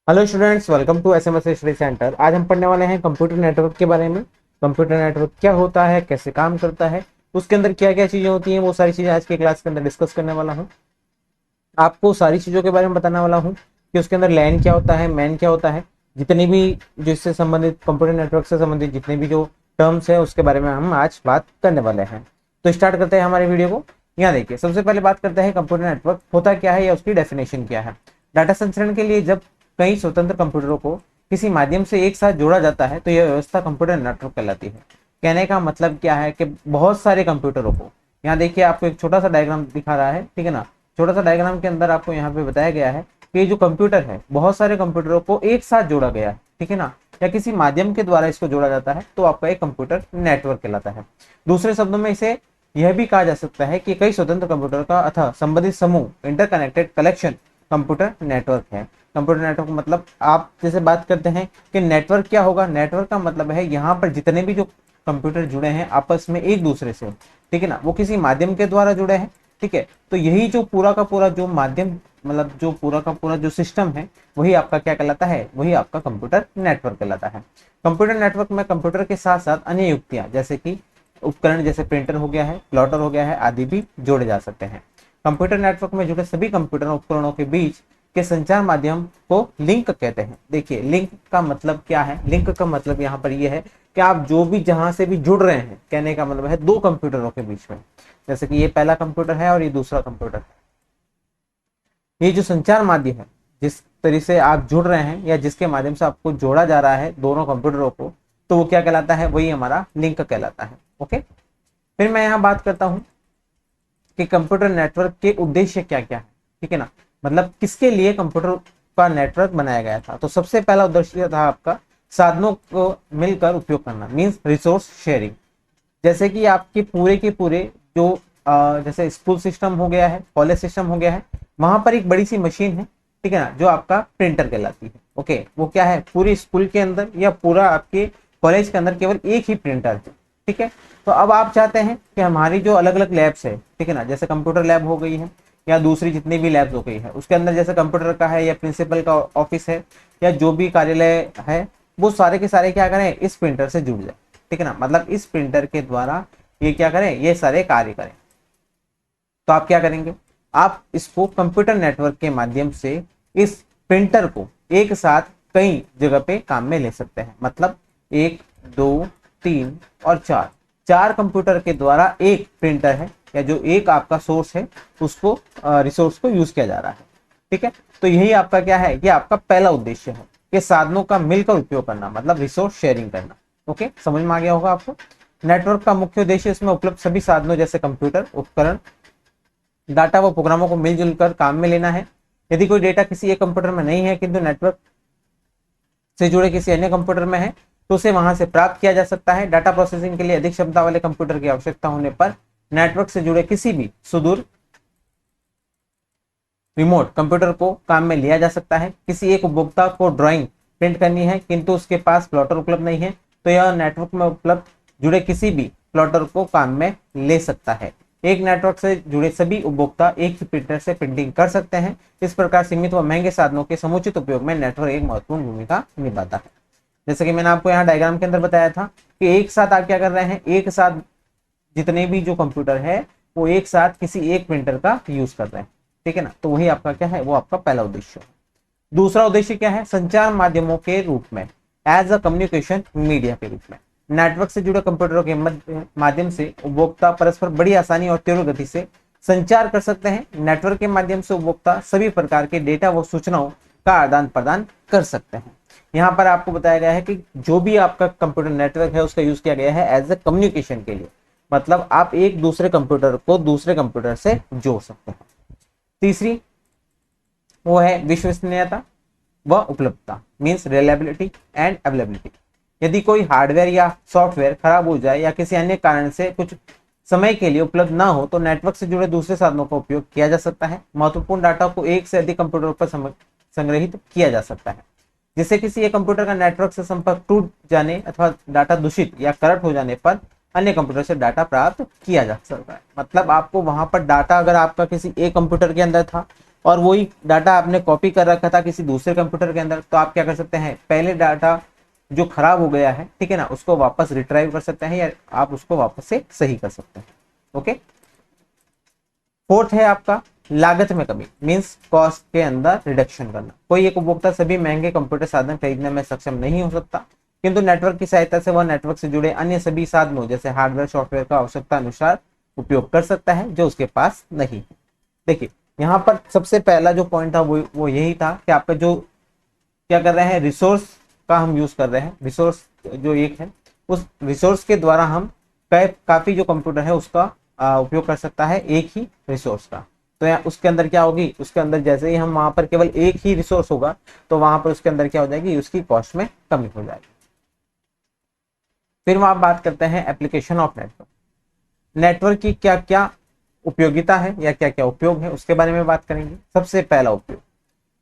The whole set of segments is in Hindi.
Hello students, welcome to SMS study centre. आज हम पढ़ने वाले हैं कंप्यूटर नेटवर्क के बारे में। कंप्यूटर नेटवर्क क्या होता है, कैसे काम करता है, उसके अंदर क्या क्या चीजें होती हैं, वो सारी चीजें आज की क्लास के अंदर डिस्कस करने वाला हूँ। आपको सारी चीजों के बारे में बताने वाला हूँ कि उसके अंदर लैन क्या होता है, मैन क्या होता है, जितनी भी जिससे संबंधित कंप्यूटर नेटवर्क से संबंधित जितने भी जो टर्म्स है उसके बारे में हम आज बात करने वाले हैं। तो स्टार्ट करते हैं हमारे वीडियो को। यहाँ देखिए, सबसे पहले बात करते हैं कंप्यूटर नेटवर्क होता क्या है या उसकी डेफिनेशन क्या है। डाटा संचरण के लिए जब कई स्वतंत्र कंप्यूटरों को किसी माध्यम से एक साथ जोड़ा जाता है तो यह व्यवस्था कंप्यूटर नेटवर्क कहलाती है। कहने का मतलब क्या है कि बहुत सारे कंप्यूटरों को, यहाँ देखिए आपको एक छोटा सा डायग्राम दिखा रहा है, ठीक है ना। छोटा सा डायग्राम के अंदर आपको यहाँ पे बताया गया है कि ये जो कंप्यूटर है बहुत सारे कंप्यूटरों को एक साथ जोड़ा गया है, ठीक है ना, या किसी माध्यम के द्वारा इसको जोड़ा जाता है तो आपका एक कंप्यूटर नेटवर्क कहलाता है। दूसरे शब्दों में इसे यह भी कहा जा सकता है कि कई स्वतंत्र कंप्यूटर का अथवा संबंधित समूह इंटरकनेक्टेड कलेक्शन कंप्यूटर नेटवर्क है। कंप्यूटर नेटवर्क मतलब आप जैसे बात करते हैं कि नेटवर्क क्या होगा, नेटवर्क का मतलब है यहाँ पर जितने भी जो कंप्यूटर जुड़े हैं आपस में एक दूसरे से, ठीक है ना, वो किसी माध्यम के द्वारा जुड़े हैं, ठीक है। तो यही जो पूरा का पूरा जो माध्यम मतलब जो पूरा का पूरा जो सिस्टम है वही आपका क्या कहलाता है, वही आपका कंप्यूटर नेटवर्क कहलाता है। कंप्यूटर नेटवर्क में कंप्यूटर के साथ साथ अन्य युक्तियां जैसे कि उपकरण जैसे प्रिंटर हो गया है, प्लॉटर हो गया है आदि भी जोड़े जा सकते हैं। कंप्यूटर नेटवर्क में जुड़े सभी कंप्यूटर उपकरणों के बीच के संचार माध्यम को लिंक कहते हैं। देखिए लिंक का मतलब क्या है, लिंक का मतलब यहाँ पर यह है कि आप जो भी जहां से भी जुड़ रहे हैं, कहने का मतलब है दो कंप्यूटरों के बीच में, जैसे कि ये पहला कंप्यूटर है और ये दूसरा कंप्यूटर है, ये जो संचार माध्यम है जिस तरह से आप जुड़ रहे हैं या जिसके माध्यम से आपको जोड़ा जा रहा है दोनों कंप्यूटरों को, तो वो क्या कहलाता है, वही हमारा लिंक कहलाता है। ओके, फिर मैं यहाँ बात करता हूँ कि कंप्यूटर नेटवर्क के उद्देश्य क्या क्या है, ठीक है ना, मतलब किसके लिए कंप्यूटर का नेटवर्क बनाया गया था। तो सबसे पहला उद्देश्य था आपका साधनों को मिलकर उपयोग करना, मीन्स रिसोर्स शेयरिंग। जैसे कि आपके पूरे के पूरे जो जैसे स्कूल सिस्टम हो गया है, कॉलेज सिस्टम हो गया है, वहां पर एक बड़ी सी मशीन है, ठीक है ना, जो आपका प्रिंटर कहलाती है। ओके, वो क्या है, पूरी स्कूल के अंदर या पूरा आपके कॉलेज के अंदर केवल एक ही प्रिंटर है, ठीक है। तो अब आप चाहते हैं कि हमारी जो अलग अलग लैब्स है, ठीक है ना, जैसे कंप्यूटर लैब हो गई है या दूसरी जितनी भी लैब्स हो गई है, उसके अंदर जैसे कंप्यूटर का है या प्रिंसिपल का ऑफिस है या जो भी कार्यालय है, वो सारे के सारे क्या करें, इस प्रिंटर से जुड़ जाए, ठीक है ना, मतलब इस प्रिंटर के द्वारा ये क्या करें, ये सारे कार्य करें। तो आप क्या करेंगे, आप इसको कंप्यूटर नेटवर्क के माध्यम से इस प्रिंटर को एक साथ कई जगह पे काम में ले सकते हैं। मतलब एक, दो, तीन और चार, चार कंप्यूटर के द्वारा एक प्रिंटर है या जो एक आपका सोर्स है उसको रिसोर्स को यूज किया जा रहा है, ठीक है। तो यही आपका क्या है, ये आपका पहला उद्देश्य है कि साधनों का मिलकर उपयोग करना, मतलब रिसोर्स शेयरिंग करना। ओके, समझ में आ गया होगा आपको। नेटवर्क का मुख्य उद्देश्य इसमें उपलब्ध सभी साधनों जैसे कंप्यूटर उपकरण डाटा व प्रोग्रामों को मिलजुल कर काम में लेना है। यदि कोई डेटा किसी एक कंप्यूटर में नहीं है किंतु नेटवर्क से जुड़े किसी अन्य कंप्यूटर में है तो उसे वहां से प्राप्त किया जा सकता है। डाटा प्रोसेसिंग के लिए अधिक क्षमता वाले कंप्यूटर की आवश्यकता होने पर नेटवर्क से जुड़े किसी भी सुदूर रिमोट कंप्यूटर को काम में लिया जा सकता है। किसी एक उपभोक्ता को ड्राइंग प्रिंट करनी है किंतु उसके पास प्लॉटर उपलब्ध नहीं है तो यह नेटवर्क में उपलब्ध जुड़े किसी भी प्लॉटर को काम में ले सकता है। एक नेटवर्क से जुड़े सभी उपभोक्ता एक ही प्रिंटर से प्रिंटिंग कर सकते हैं। इस प्रकार सीमित व महंगे साधनों के समुचित उपयोग में नेटवर्क एक महत्वपूर्ण भूमिका निभाता है। जैसे कि मैंने आपको यहाँ डायग्राम के अंदर बताया था कि एक साथ आप क्या कर रहे हैं, एक साथ जितने भी जो कंप्यूटर है वो एक साथ किसी एक प्रिंटर का यूज कर रहे हैं, ठीक है ना। तो वही आपका क्या है, वो आपका पहला उद्देश्य है। दूसरा उद्देश्य क्या है, संचार माध्यमों के रूप में, एज अ कम्युनिकेशन मीडिया के रूप में। नेटवर्क से जुड़े कंप्यूटरों के माध्यम से उपभोक्ता परस्पर बड़ी आसानी और तीव्र गति से संचार कर सकते हैं। नेटवर्क के माध्यम से उपभोक्ता सभी प्रकार के डेटा व सूचनाओं का आदान प्रदान कर सकते हैं। यहाँ पर आपको बताया गया है कि जो भी आपका कंप्यूटर नेटवर्क है उसका यूज किया गया है एज ए कम्युनिकेशन के लिए, मतलब आप एक दूसरे कंप्यूटर को दूसरे कंप्यूटर से जोड़ सकते हैं। तीसरी वो है विश्वसनीयता व उपलब्धता, मीन्स रिलायबिलिटी एंड अवेलेबिलिटी। यदि कोई हार्डवेयर या सॉफ्टवेयर खराब हो जाए या किसी अन्य कारण से कुछ समय के लिए उपलब्ध ना हो तो नेटवर्क से जुड़े दूसरे साधनों का उपयोग किया जा सकता है। महत्वपूर्ण डाटा को एक से अधिक कंप्यूटर पर संग्रहित किया जा सकता है, जिससे किसी एक कंप्यूटर का नेटवर्क से संपर्क टूट जाने अथवा डाटा दूषित या करप्ट हो जाने पर अन्य कंप्यूटर से डाटा प्राप्त किया जा सकता है। मतलब आपको वहां पर डाटा अगर आपका किसी एक कंप्यूटर के अंदर था और वही डाटा आपने कॉपी कर रखा था किसी दूसरे कंप्यूटर के अंदर, तो आप क्या कर सकते हैं, पहले डाटा जो खराब हो गया है, ठीक है ना, उसको वापस रिट्राइव कर सकते हैं या आप उसको वापस से सही कर सकते हैं। ओके। फोर्थ है आपका लागत में कमी, मींस कॉस्ट के अंदर रिडक्शन करना। कोई एक उपभोक्ता सभी महंगे कंप्यूटर साधन खरीदने में सक्षम नहीं हो सकता, किंतु नेटवर्क की सहायता से वह नेटवर्क से जुड़े अन्य सभी साधनों जैसे हार्डवेयर सॉफ्टवेयर का आवश्यकता अनुसार उपयोग कर सकता है जो उसके पास नहीं है। देखिए यहाँ पर सबसे पहला जो पॉइंट था वो यही था कि आपका जो क्या कर रहे हैं, रिसोर्स का हम यूज कर रहे हैं। रिसोर्स जो एक है, उस रिसोर्स के द्वारा हम काफी जो कंप्यूटर है उसका उपयोग कर सकता है एक ही रिसोर्स का। तो यहाँ उसके अंदर क्या होगी, उसके अंदर जैसे ही हम वहां पर केवल एक ही रिसोर्स होगा तो वहां पर उसके अंदर क्या हो जाएगी, उसकी कॉस्ट में कमी हो जाएगी। फिर वहां बात करते हैं एप्लीकेशन ऑफ नेटवर्क। नेटवर्क की क्या क्या उपयोगिता है या क्या क्या उपयोग है उसके बारे में बात करेंगे। सबसे पहला उपयोग,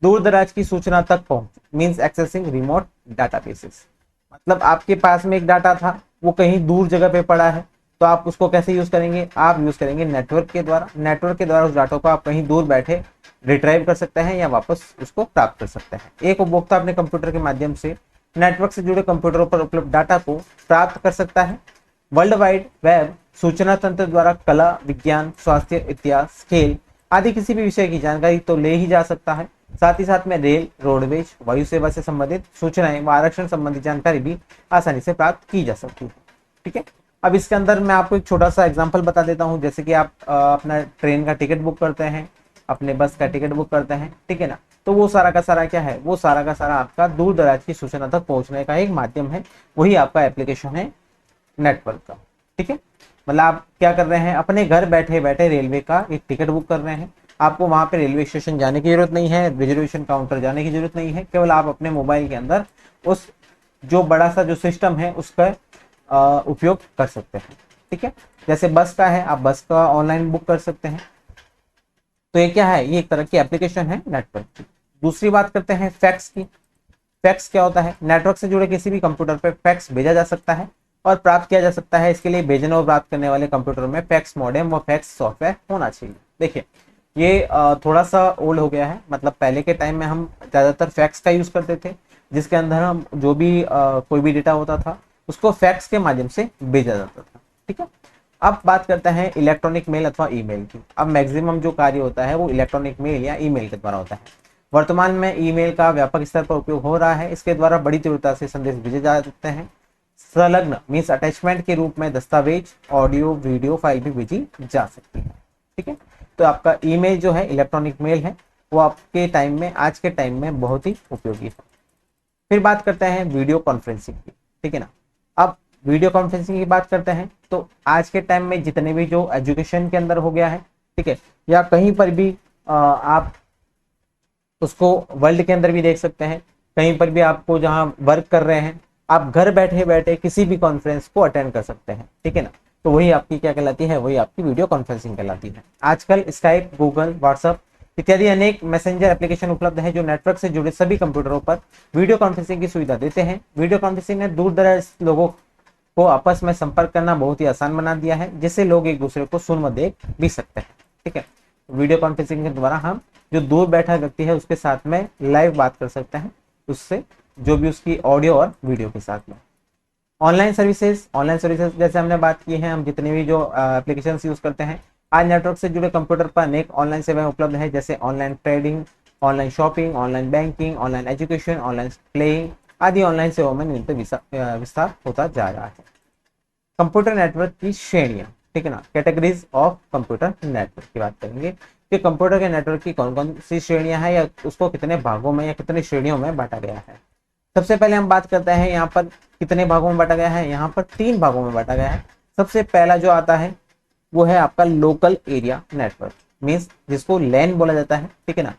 दूर दराज की सूचना तक पहुंच, मींस एक्सेसिंग रिमोट डाटाबेसेस। मतलब आपके पास में एक डाटा था, वो कहीं दूर जगह पे पड़ा है, तो आप उसको कैसे यूज करेंगे, आप यूज करेंगे नेटवर्क के द्वारा। नेटवर्क के द्वारा उस डाटा को आप कहीं दूर बैठे रिट्राइव कर सकते हैं या वापस उसको प्राप्त कर सकते हैं। एक उपभोक्ता अपने कंप्यूटर के माध्यम से नेटवर्क से जुड़े कंप्यूटरों पर उपलब्ध डाटा को प्राप्त कर सकता है। वर्ल्ड वाइड वेब सूचना तंत्र द्वारा कला, विज्ञान, स्वास्थ्य, इतिहास, खेल आदि किसी भी विषय की जानकारी तो ले ही जा सकता है। साथ ही साथ में रेल, रोडवेज, वायु सेवा से संबंधित सूचनाएं व आरक्षण संबंधी जानकारी भी आसानी से प्राप्त की जा सकती है। ठीक है। अब इसके अंदर मैं आपको एक छोटा सा एग्जांपल बता देता हूं। जैसे कि आप अपना ट्रेन का टिकट बुक करते हैं, अपने बस का टिकट बुक करते हैं, ठीक है ना, तो वो सारा का सारा क्या है, वो सारा का सारा आपका दूर दराज की सूचना तक पहुंचने का एक माध्यम है, वही आपका एप्लीकेशन है नेटवर्क का। ठीक है। मतलब आप क्या कर रहे हैं, अपने घर बैठे बैठे रेलवे का एक टिकट बुक कर रहे हैं। आपको वहां पे रेलवे स्टेशन जाने की जरूरत नहीं है, रिजर्वेशन काउंटर जाने की जरूरत नहीं है, केवल आप अपने मोबाइल के अंदर उस जो बड़ा सा जो सिस्टम है उसका उपयोग कर सकते हैं। ठीक है। जैसे बस का है, आप बस का ऑनलाइन बुक कर सकते हैं। तो ये क्या है, ये एक तरह की एप्लीकेशन है नेटवर्क की। दूसरी बात करते हैं फैक्स की। फैक्स क्या होता है, नेटवर्क से जुड़े किसी भी कंप्यूटर पर फैक्स भेजा जा सकता है और प्राप्त किया जा सकता है। इसके लिए भेजने और प्राप्त करने वाले कंप्यूटर में फैक्स मॉडेम व फैक्स सॉफ्टवेयर होना चाहिए। देखिए ये थोड़ा सा ओल्ड हो गया है। मतलब पहले के टाइम में हम ज्यादातर फैक्स का यूज करते थे, जिसके अंदर हम जो भी कोई भी डेटा होता था उसको फैक्स के माध्यम से भेजा जाता था। ठीक है। अब बात करते हैं इलेक्ट्रॉनिक मेल अथवा ईमेल की। अब मैक्सिमम जो कार्य होता है वो इलेक्ट्रॉनिक मेल या ईमेल के द्वारा होता है। वर्तमान में ईमेल का व्यापक स्तर पर उपयोग हो रहा है। इसके द्वारा बड़ी तीव्रता से संदेश भेजे जा सकते हैं। संलग्न मीन्स अटैचमेंट के रूप में दस्तावेज, ऑडियो, वीडियो फाइल भी भेजी जा सकती है। ठीक है। तो आपका ईमेल जो है, इलेक्ट्रॉनिक मेल है, वो आपके टाइम में, आज के टाइम में बहुत ही उपयोगी है। फिर बात करते हैं वीडियो कॉन्फ्रेंसिंग की। ठीक है ना। अब वीडियो कॉन्फ्रेंसिंग की बात करते हैं तो आज के टाइम में जितने भी जो एजुकेशन के अंदर हो गया है, ठीक है, या कहीं पर भी आप उसको वर्ल्ड के अंदर भी देख सकते हैं। कहीं पर भी आपको जहां वर्क कर रहे हैं, आप घर बैठे बैठे किसी भी कॉन्फ्रेंस को अटेंड कर सकते हैं। ठीक है ना। तो वही आपकी क्या कहलाती है, वही आपकी वीडियो कॉन्फ्रेंसिंग कहलाती है। आजकल स्काइप, गूगल, व्हाट्सएप इत्यादि अनेक मैसेंजर एप्लीकेशन उपलब्ध है जो नेटवर्क से जुड़े सभी कंप्यूटरों पर वीडियो कॉन्फ्रेंसिंग की सुविधा देते हैं। वीडियो कॉन्फ्रेंसिंग ने दूर दराज लोगों को आपस में संपर्क करना बहुत ही आसान बना दिया है, जिससे लोग एक दूसरे को सुन व देख भी सकते हैं। ठीक है। वीडियो कॉन्फ्रेंसिंग के द्वारा हम जो दूर बैठा व्यक्ति है उसके साथ में लाइव बात कर सकते हैं, उससे जो भी उसकी ऑडियो और वीडियो के साथ में। ऑनलाइन सर्विसेज जैसे हमने बात की है, हम जितने भी जो एप्लीकेशन यूज करते हैं, आज नेटवर्क से जुड़े कंप्यूटर पर अनेक ऑनलाइन सेवाएं उपलब्ध है, जैसे online trading, online shopping, online banking, online education, online playing आदि ऑनलाइन सेवाओं में निरंतर विस्तार होता जा रहा है। कंप्यूटर नेटवर्क की श्रेणियां, ठीक है ना, कैटेगरीज ऑफ कंप्यूटर नेटवर्क की बात करेंगे कि कंप्यूटर के नेटवर्क की कौन कौन सी श्रेणियां हैं या उसको कितने भागों में या कितनी श्रेणियों में बांटा गया है। सबसे पहले हम बात करते हैं यहाँ पर कितने भागों में बांटा गया है। यहाँ पर 3 भागों में बांटा गया है। सबसे पहला जो आता है वो है आपका लोकल एरिया नेटवर्क, मीन्स जिसको लैन बोला जाता है। ठीक है ना।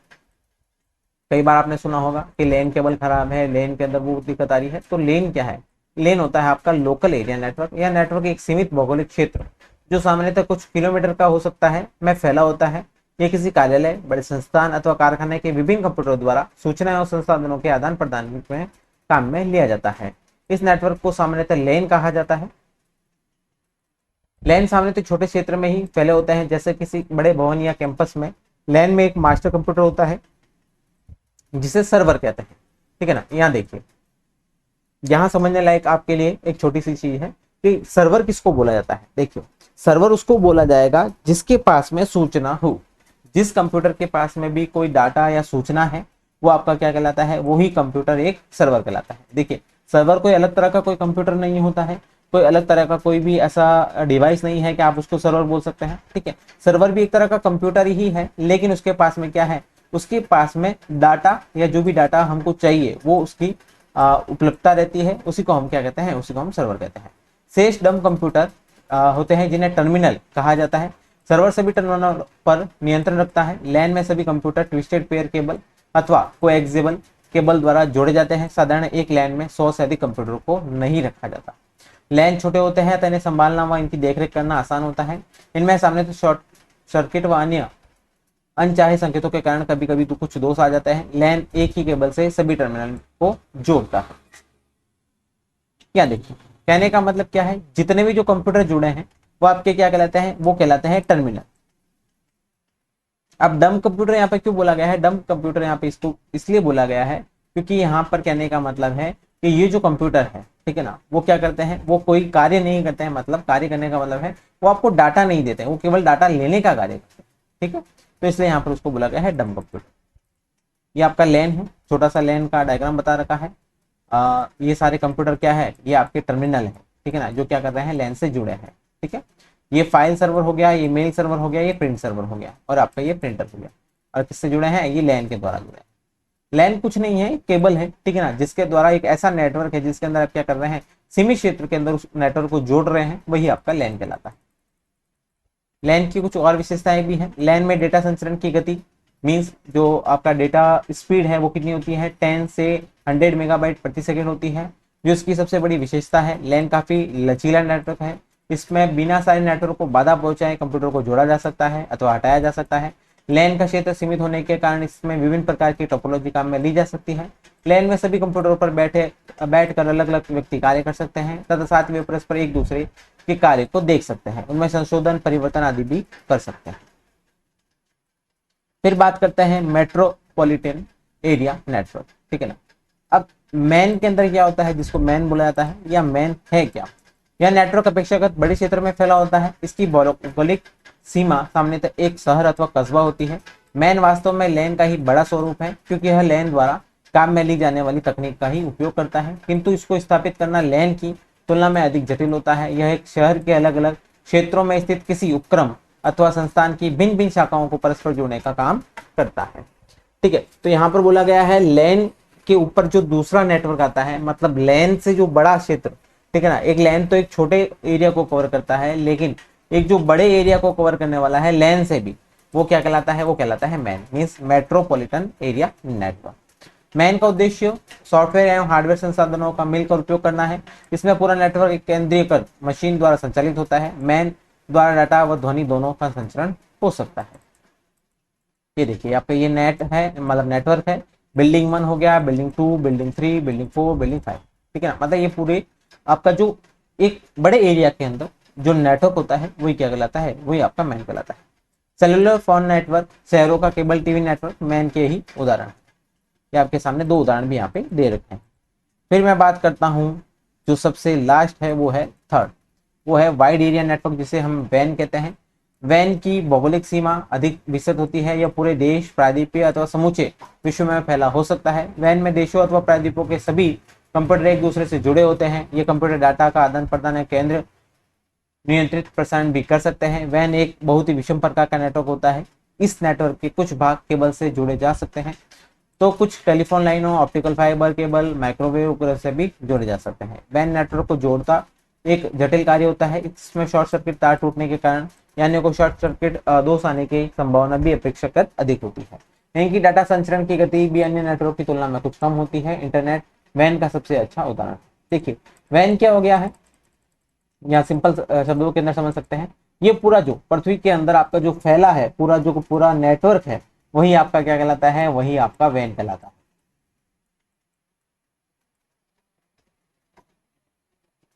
कई बार आपने सुना होगा कि लेन केबल खराब है, लेन के अंदर वो दिक्कत आ रही है। तो लेन क्या है, लेन होता है आपका लोकल एरिया नेटवर्क। यह नेटवर्क एक सीमित भौगोलिक क्षेत्र जो सामान्यतः कुछ किलोमीटर का हो सकता है में फैला होता है। यह किसी कार्यालय, बड़े संस्थान अथवा कारखाने के विभिन्न कंप्यूटरों द्वारा सूचनाएं और संसाधनों के आदान प्रदान में काम में लिया जाता है। इस नेटवर्क को सामान्यतः लेन कहा जाता है। लैन सामान्यतः छोटे क्षेत्र में ही फैले होते हैं, जैसे किसी बड़े भवन या कैंपस में लैन में एक मास्टर कंप्यूटर होता है जिसे सर्वर कहते हैं, ठीक है ना। यहाँ देखिए, यहाँ समझने लायक आपके लिए एक छोटी सी चीज है कि सर्वर किसको बोला जाता है। देखिए, सर्वर उसको बोला जाएगा जिसके पास में सूचना हो। जिस कंप्यूटर के पास में भी कोई डाटा या सूचना है वो आपका क्या कहलाता है, वही कंप्यूटर एक सर्वर कहलाता है। देखिए, सर्वर कोई अलग तरह का कोई कंप्यूटर नहीं होता है, कोई अलग तरह का कोई भी ऐसा डिवाइस नहीं है कि आप उसको सर्वर बोल सकते हैं, ठीक है। सर्वर भी एक तरह का कंप्यूटर ही है, लेकिन उसके पास में क्या है, उसके पास में डाटा या जो भी डाटा हमको चाहिए वो उसकी उपलब्धता रहती है, उसी को हम क्या कहते हैं, उसी को हम सर्वर कहते हैं। शेष डम कंप्यूटर होते हैं जिन्हें टर्मिनल कहा जाता है। सर्वर सभी टर्मिनल पर नियंत्रण रखता है। लैन में सभी कंप्यूटर ट्विस्टेड पेयर केबल अथवा कोएक्सियल केबल द्वारा जोड़े जाते हैं। साधारण एक लैन में 100 से अधिक कंप्यूटर को नहीं रखा जाता। लैन छोटे होते हैं तो इन्हें संभालना व इनकी देखरेख करना आसान होता है। इनमें सामने तो शॉर्ट सर्किट व अन्य अनचाहे संकेतों के कारण कभी कभी तो कुछ दोष आ जाते हैं। लैन एक ही केबल से सभी टर्मिनल को जोड़ता है। क्या देखिए, कहने का मतलब क्या है, जितने भी जो कंप्यूटर जुड़े हैं वो आपके क्या कहलाते हैं, वो कहलाते हैं टर्मिनल। अब डम कंप्यूटर यहाँ पे क्यों बोला गया है, डम कंप्यूटर यहाँ पे इसको इसलिए बोला गया है क्योंकि यहाँ पर कहने का मतलब है कि ये जो कंप्यूटर है, ठीक है ना, वो क्या करते हैं, वो कोई कार्य नहीं करते हैं। मतलब कार्य करने का मतलब है वो आपको डाटा नहीं देते हैं, वो केवल डाटा लेने का कार्य करते हैं, ठीक है। तो इसलिए यहाँ पर उसको बोला गया है डम कंप्यूटर। ये आपका लैन है, छोटा सा लैन का डायग्राम बता रखा है। ये सारे कंप्यूटर क्या है, ये आपके टर्मिनल है, ठीक है ना, जो क्या कर रहे हैं, लैन से जुड़े हैं, ठीक है। ये फाइल सर्वर हो गया, ये मेल सर्वर हो गया, ये प्रिंट सर्वर हो गया, और आपका ये प्रिंटर हो गया। और किससे जुड़े हैं, ये लैन के द्वारा जुड़े हैं। लैन कुछ नहीं है, केबल है, ठीक है ना, जिसके द्वारा एक ऐसा नेटवर्क है जिसके अंदर आप क्या कर रहे हैं, सीमित क्षेत्र के अंदर उस नेटवर्क को जोड़ रहे हैं, वही आपका लैन कहलाता है। लैन की कुछ और विशेषताएं भी हैं। लैन में डेटा संचरण की गति मीन्स जो आपका डेटा स्पीड है वो कितनी होती है, 10 से 100 मेगाबाइट प्रति सेकेंड होती है, जो इसकी सबसे बड़ी विशेषता है। लैन काफी लचीला नेटवर्क है। इसमें बिना सारे नेटवर्क को बाधा पहुंचाए कंप्यूटर को जोड़ा जा सकता है अथवा हटाया जा सकता है। लैन का क्षेत्र सीमित होने के कारण इसमें विभिन्न प्रकार की टोपोलॉजी काम में ली जा सकती है। लैन में सभी कंप्यूटरों पर बैठकर अलग अलग व्यक्ति कार्य कर सकते हैं तथा साथ में परस्पर एक दूसरे के कार्य को देख सकते हैं, उनमें संशोधन परिवर्तन आदि भी कर सकते हैं। फिर बात करते हैं मेट्रोपॉलिटन एरिया नेटवर्क, ठीक है ना। अब मैन के अंदर क्या होता है, जिसको मैन बोला जाता है, या मैन है क्या, यह नेटवर्क अपेक्षाकृत बड़े क्षेत्र में फैला होता है। इसकी भौगोलिक सीमा सामान्यतः एक शहर अथवा कस्बा होती है। मैन वास्तव में लैन का ही बड़ा स्वरूप है क्योंकि यह लैन द्वारा काम में ली जाने वाली तकनीक का ही उपयोग करता है, किंतु इसको स्थापित करना लैन की तुलना में अधिक जटिल होता है। यह एक शहर के अलग अलग क्षेत्रों में स्थित किसी उपक्रम अथवा संस्थान की भिन्न भिन्न शाखाओं को परस्पर जोड़ने का काम करता है, ठीक है। तो यहाँ पर बोला गया है लैन के ऊपर जो दूसरा नेटवर्क आता है, मतलब लैन से जो बड़ा क्षेत्र, ठीक है ना, एक लैन तो एक छोटे एरिया को कवर करता है, लेकिन एक जो बड़े एरिया को कवर करने वाला है लैन से भी, वो क्या कहलाता है, वो कहलाता है man, means metropolitan area network. Man का उद्देश्य सॉफ्टवेयर एवं हार्डवेयर संसाधनों का मिलकर उपयोग करना है। इसमें पूरा नेटवर्क एक केंद्रीयकृत मशीन द्वारा संचालित होता है। मैन द्वारा डाटा व ध्वनि दोनों का संचरण हो सकता है। ये देखिए आपका ये नेट है, मतलब नेटवर्क है। बिल्डिंग 1 हो गया, बिल्डिंग 2, बिल्डिंग 3, बिल्डिंग 4, बिल्डिंग 5, ठीक है ना, मतलब ये पूरे आपका जो एक बड़े एरिया के अंदर जो नेटवर्क होता है वही क्या कहलाता है, वही आपका मैन कहलाता है। सेलुलर फोन नेटवर्क, शहरों का केबल टीवी नेटवर्क मैन के ही उदाहरण है। ये आपके सामने दो उदाहरण भी यहाँ पे दे रखे हैं। फिर मैं बात करता हूँ जो सबसे लास्ट है, वो है थर्ड, वो है वाइड एरिया नेटवर्क, जिसे हम वैन कहते हैं। वैन की भौगोलिक सीमा अधिक विस्तृत होती है। यह पूरे देश, प्रायद्वीपीय अथवा समूचे विश्व में फैला हो सकता है। वैन में देशों अथवा प्रायद्वीपों के सभी कंप्यूटर एक दूसरे से जुड़े होते हैं। ये कंप्यूटर डाटा का आदान प्रदान या केंद्र नियंत्रित प्रसारण भी कर सकते हैं। वैन एक बहुत ही विषम प्रकार का नेटवर्क होता है। इस नेटवर्क के कुछ भाग केबल से जुड़े जा सकते हैं, तो कुछ टेलीफोन लाइनों, ऑप्टिकल फाइबर केबल, माइक्रोवेव उपग्रह से भी जोड़े जा सकते हैं। वैन नेटवर्क को जोड़ता एक जटिल कार्य होता है। इसमें शॉर्ट सर्किट तार टूटने के कारण यानी को शॉर्ट सर्किट दोष आने की संभावना भी अपेक्षाकृत अधिक होती है। इनकी डाटा संचरण की गति भी अन्य नेटवर्क की तुलना में कुछ कम होती है। इंटरनेट वैन का सबसे अच्छा उदाहरण। देखिए वैन क्या हो गया है, यहाँ सिंपल शब्दों के अंदर समझ सकते हैं। ये पूरा जो पृथ्वी के अंदर आपका जो फैला है, पूरा जो पूरा नेटवर्क है, वही आपका क्या कहलाता है, वही आपका वैन कहलाता है।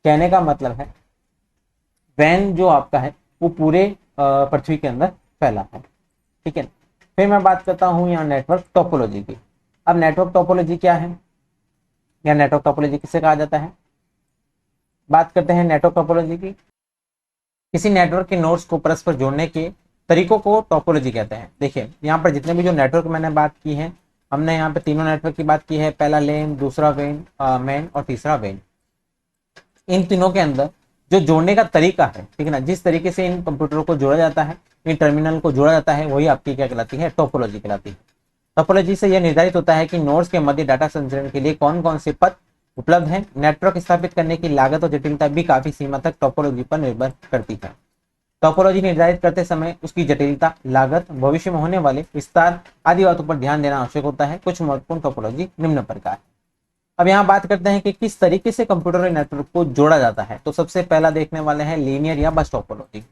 कहने का मतलब है वैन जो आपका है वो पूरे पृथ्वी के अंदर फैला है, ठीक है। फिर मैं बात करता हूँ यहाँ नेटवर्क टोपोलॉजी की। अब नेटवर्क टोपोलॉजी क्या है या नेटवर्क टोपोलॉजी किसे कहा जाता है? बात करते हैं नेटवर्क टोपोलॉजी की। किसी नेटवर्क के नोड्स को परस्पर जोड़ने के तरीकों को टोपोलॉजी कहते हैं। देखिए यहाँ पर जितने भी जो नेटवर्क मैंने बात की है, हमने यहाँ पे तीनों नेटवर्क की बात की है, पहला लेन, दूसरा मेन और तीसरा वेन। इन तीनों के अंदर जो जोड़ने का तरीका है, ठीक है ना, जिस तरीके से इन कंप्यूटरों को जोड़ा जाता है, इन टर्मिनल को जोड़ा जाता है, वही आपकी क्या कहलाती है? टोपोलॉजी कहलाती है। टोपोलॉजी से यह निर्धारित होता है कि नोड्स के मध्य डाटा संचरण के लिए कौन कौन से पथ उपलब्ध हैं। नेटवर्क स्थापित करने की लागत और जटिलता भी काफी सीमा तक टोपोलॉजी पर निर्भर करती है। टोपोलॉजी निर्धारित करते समय उसकी जटिलता, लागत, भविष्य में होने वाले विस्तार आदि बातों पर ध्यान देना आवश्यक होता है। कुछ महत्वपूर्ण टोपोलॉजी निम्न प्रकार है। अब यहाँ बात करते हैं कि किस तरीके से कंप्यूटर और नेटवर्क को जोड़ा जाता है। तो सबसे पहला देखने वाले हैं लीनियर या बस टोपोलॉजी।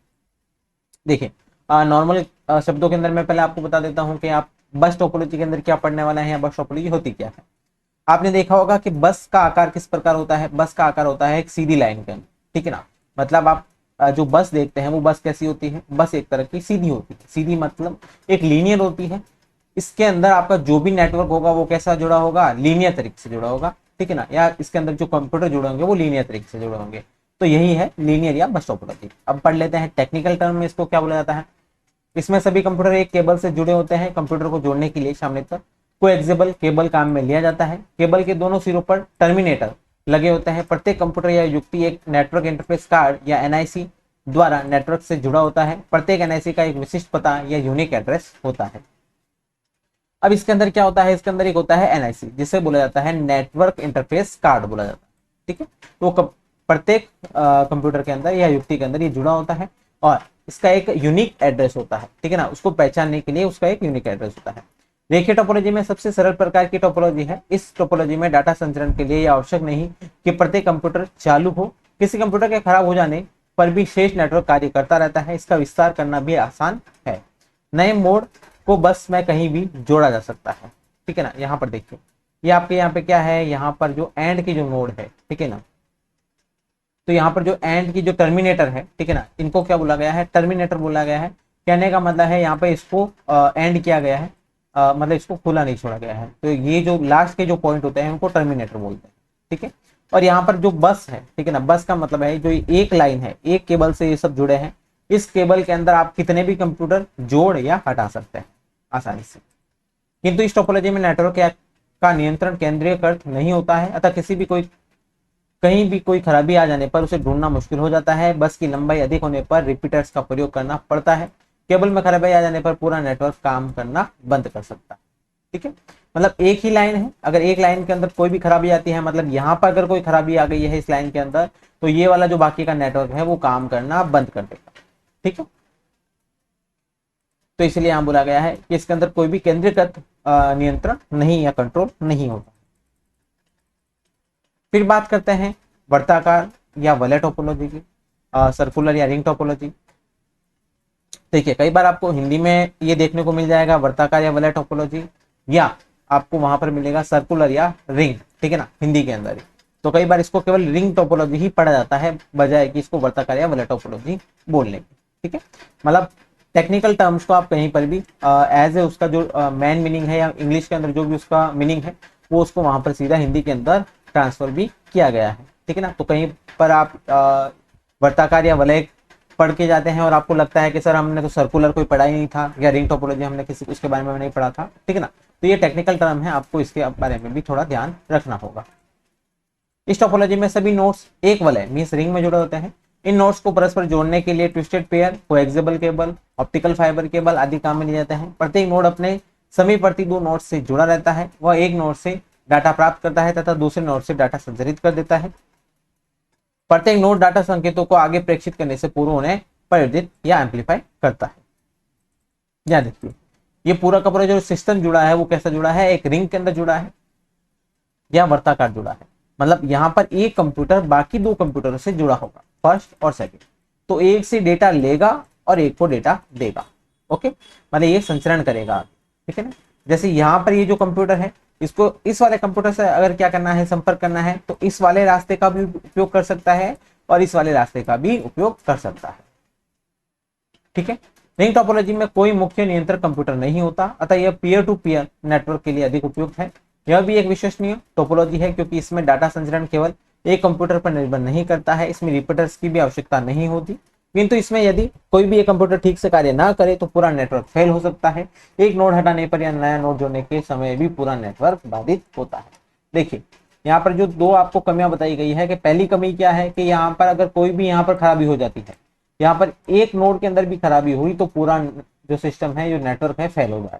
देखिए नॉर्मल शब्दों के अंदर मैं पहले आपको बता देता हूँ कि आप बस टोपोलॉजी के अंदर क्या पढ़ने वाले हैं या बस टोपोलॉजी होती क्या है। आपने देखा होगा कि बस का आकार किस प्रकार होता है। बस का आकार होता है एक सीधी लाइन के अंदर, ठीक है ना। मतलब आप जो बस देखते हैं वो बस कैसी होती है? बस एक तरह की सीधी होती है। सीधी मतलब एक लीनियर होती है। इसके अंदर आपका जो भी नेटवर्क होगा वो कैसा जुड़ा होगा? लीनियर तरीके से जुड़ा होगा, ठीक है ना। या इसके अंदर जो कंप्यूटर जुड़े होंगे वो लीनियर तरीके से जुड़े होंगे। तो यही है लीनियर या बस टोपोलॉजी। अब पढ़ लेते हैं टेक्निकल टर्म में इसको क्या बोला जाता है। इसमें सभी कंप्यूटर एक केबल से जुड़े होते हैं। कंप्यूटर को जोड़ने के लिए सामने तक कोएक्सियल केबल काम में लिया जाता है। केबल के दोनों सिरों पर टर्मिनेटर लगे होते हैं। प्रत्येक कंप्यूटर या युक्ति एक नेटवर्क इंटरफेस कार्ड या एनआईसी द्वारा नेटवर्क से जुड़ा होता है। प्रत्येक एनआईसी का एक विशिष्ट पता या यूनिक एड्रेस होता है। अब इसके अंदर क्या होता है? इसके अंदर एक होता है एनआईसी, जिसे बोला जाता है नेटवर्क इंटरफेस कार्ड बोला जाता है, ठीक है। तो प्रत्येक कंप्यूटर के अंदर या युक्ति के अंदर ये जुड़ा होता है और इसका एक यूनिक एड्रेस होता है, ठीक है ना। उसको पहचानने के लिए उसका एक यूनिक एड्रेस होता है। रेखीय टोपोलॉजी में सबसे सरल प्रकार की टोपोलॉजी है। इस टोपोलॉजी में डाटा संचरण के लिए यह आवश्यक नहीं कि प्रत्येक कंप्यूटर चालू हो। किसी कंप्यूटर के खराब हो जाने पर भी शेष नेटवर्क कार्य करता रहता है। इसका विस्तार करना भी आसान है। नए मोड को बस में कहीं भी जोड़ा जा सकता है, ठीक है ना। यहाँ पर देखिए ये आपके यहाँ पे क्या है, यहाँ पर जो एंड की जो नोड है, ठीक है ना। तो यहाँ पर जो एंड की जो टर्मिनेटर है, ठीक है ना, इनको क्या बोला गया है? टर्मिनेटर बोला गया है। कहने का मतलब है यहाँ पे इसको एंड किया गया है, मतलब इसको खुला नहीं छोड़ा गया है। तो ये जो लास्ट के जो पॉइंट होते हैं उनको टर्मिनेटर बोलते हैं, ठीक है। और यहाँ पर जो बस है, ठीक है ना, बस का मतलब है जो एक लाइन है, एक केबल से ये सब जुड़े हैं। इस केबल के अंदर आप कितने भी कंप्यूटर जोड़ या हटा सकते हैं आसानी से। किंतु इस टोपोलॉजी में नेटवर्क का नियंत्रण केंद्रीयकृत नहीं होता है, अतः कहीं भी कोई खराबी आ जाने पर उसे ढूंढना मुश्किल हो जाता है। बस की लंबाई अधिक होने पर रिपीटर्स का प्रयोग करना पड़ता है। केबल में खराबी आ जाने पर पूरा नेटवर्क काम करना बंद कर सकता है, ठीक है। मतलब एक ही लाइन है, अगर एक लाइन के अंदर कोई भी खराबी आती है, मतलब यहाँ पर अगर कोई खराबी आ गई है इस लाइन के अंदर, तो ये वाला जो बाकी का नेटवर्क है वो काम करना बंद कर देगा, ठीक है। तो इसलिए यहां बोला गया है कि इसके अंदर कोई भी केंद्रीकृत नियंत्रण नहीं या कंट्रोल नहीं होता। फिर बात करते हैं वर्ताकार या वलय टोपोलॉजी की, सर्कुलर या रिंग टोपोलॉजी। देखिए कई बार आपको हिंदी में ये देखने को मिल जाएगा वर्ताकार या वलय टोपोलॉजी, या आपको वहां पर मिलेगा सर्कुलर या रिंग, ठीक है ना, हिंदी के अंदर ही। तो कई बार इसको केवल रिंग टोपोलॉजी ही पढ़ा जाता है, बजाय कि इसको वर्ताकार या वलय टोपोलॉजी बोलने की, ठीक है। मतलब टेक्निकल टर्म्स को आप कहीं पर भी एज ए उसका जो मेन मीनिंग है या इंग्लिश के अंदर जो भी उसका मीनिंग है वो उसको वहां पर सीधा हिंदी के अंदर ट्रांसफर भी किया गया है, ठीक है ना। तो कहीं पर आप वर्ताकार या वलय पढ़ के जाते हैं और आपको लगता है कि सर हमने तो सर्कुलर कोई पढ़ा ही नहीं था या रिंग टोपोलॉजी हमने किसी उसके बारे में नहीं पढ़ा था, ठीक है ना। तो ये टेक्निकल टर्म है, आपको इसके बारे में भी थोड़ा ध्यान रखना होगा। इस टोपोलॉजी में सभी नोड्स एक वलय मींस रिंग में जुड़े होते हैं। इन नोड्स को परस्पर जोड़ने के लिए twisted pair, coaxial cable, optical fibre cable आदि काम में लिए जाते हैं। प्रत्येक नोड अपने समीपवर्ती दो नोड से जुड़ा रहता है। वह एक नोड से डाटा प्राप्त करता है तथा दूसरे नोड से डाटा संचरित कर देता है। प्रत्येक नोड डाटा संकेतों को आगे प्रेषित करने से पूर्व उन्हें परिवर्तित या एम्पलीफाई करता है। याद रखिए ये पूरा का पूरा जो सिस्टम जुड़ा है वो कैसा जुड़ा है? एक रिंग के अंदर जुड़ा है या वर्ताकार जुड़ा है। मतलब यहाँ पर एक कंप्यूटर बाकी दो कंप्यूटरों से जुड़ा होगा, फर्स्ट और सेकंड। तो एक से डेटा लेगा और एक को डेटा देगा, ओके, मतलब ये संचरण करेगा, ठीक है ना। जैसे यहाँ पर ये जो कंप्यूटर है इसको इस वाले कंप्यूटर से अगर क्या करना है, संपर्क करना है, तो इस वाले रास्ते का भी उपयोग कर सकता है और इस वाले रास्ते का भी उपयोग कर सकता है, ठीक है। रिंग टोपोलॉजी में कोई मुख्य नियंत्रक कंप्यूटर नहीं होता, अतः यह पीयर टू पीयर नेटवर्क के लिए अधिक उपयुक्त है। यह भी एक विश्वसनीय टोपोलॉजी है क्योंकि इसमें डाटा संचरण केवल एक कंप्यूटर पर निर्भर नहीं करता है, इसमें रिपीटर्स की भी आवश्यकता नहीं होती। किंतु इसमें यदि कोई भी एक कंप्यूटर ठीक से कार्य ना करे तो पूरा नेटवर्क फेल हो सकता है। एक नोड हटाने पर या नया नोड जोड़ने के समय भी पूरा नेटवर्क बाधित होता है। देखिए यहाँ पर जो दो आपको कमियां बताई गई है कि पहली कमी क्या है कि यहाँ पर अगर कोई भी यहाँ पर खराबी हो जाती है, यहाँ पर एक नोड के अंदर भी खराबी हुई तो पूरा जो सिस्टम है, जो नेटवर्क है, फेल हो जाएगा।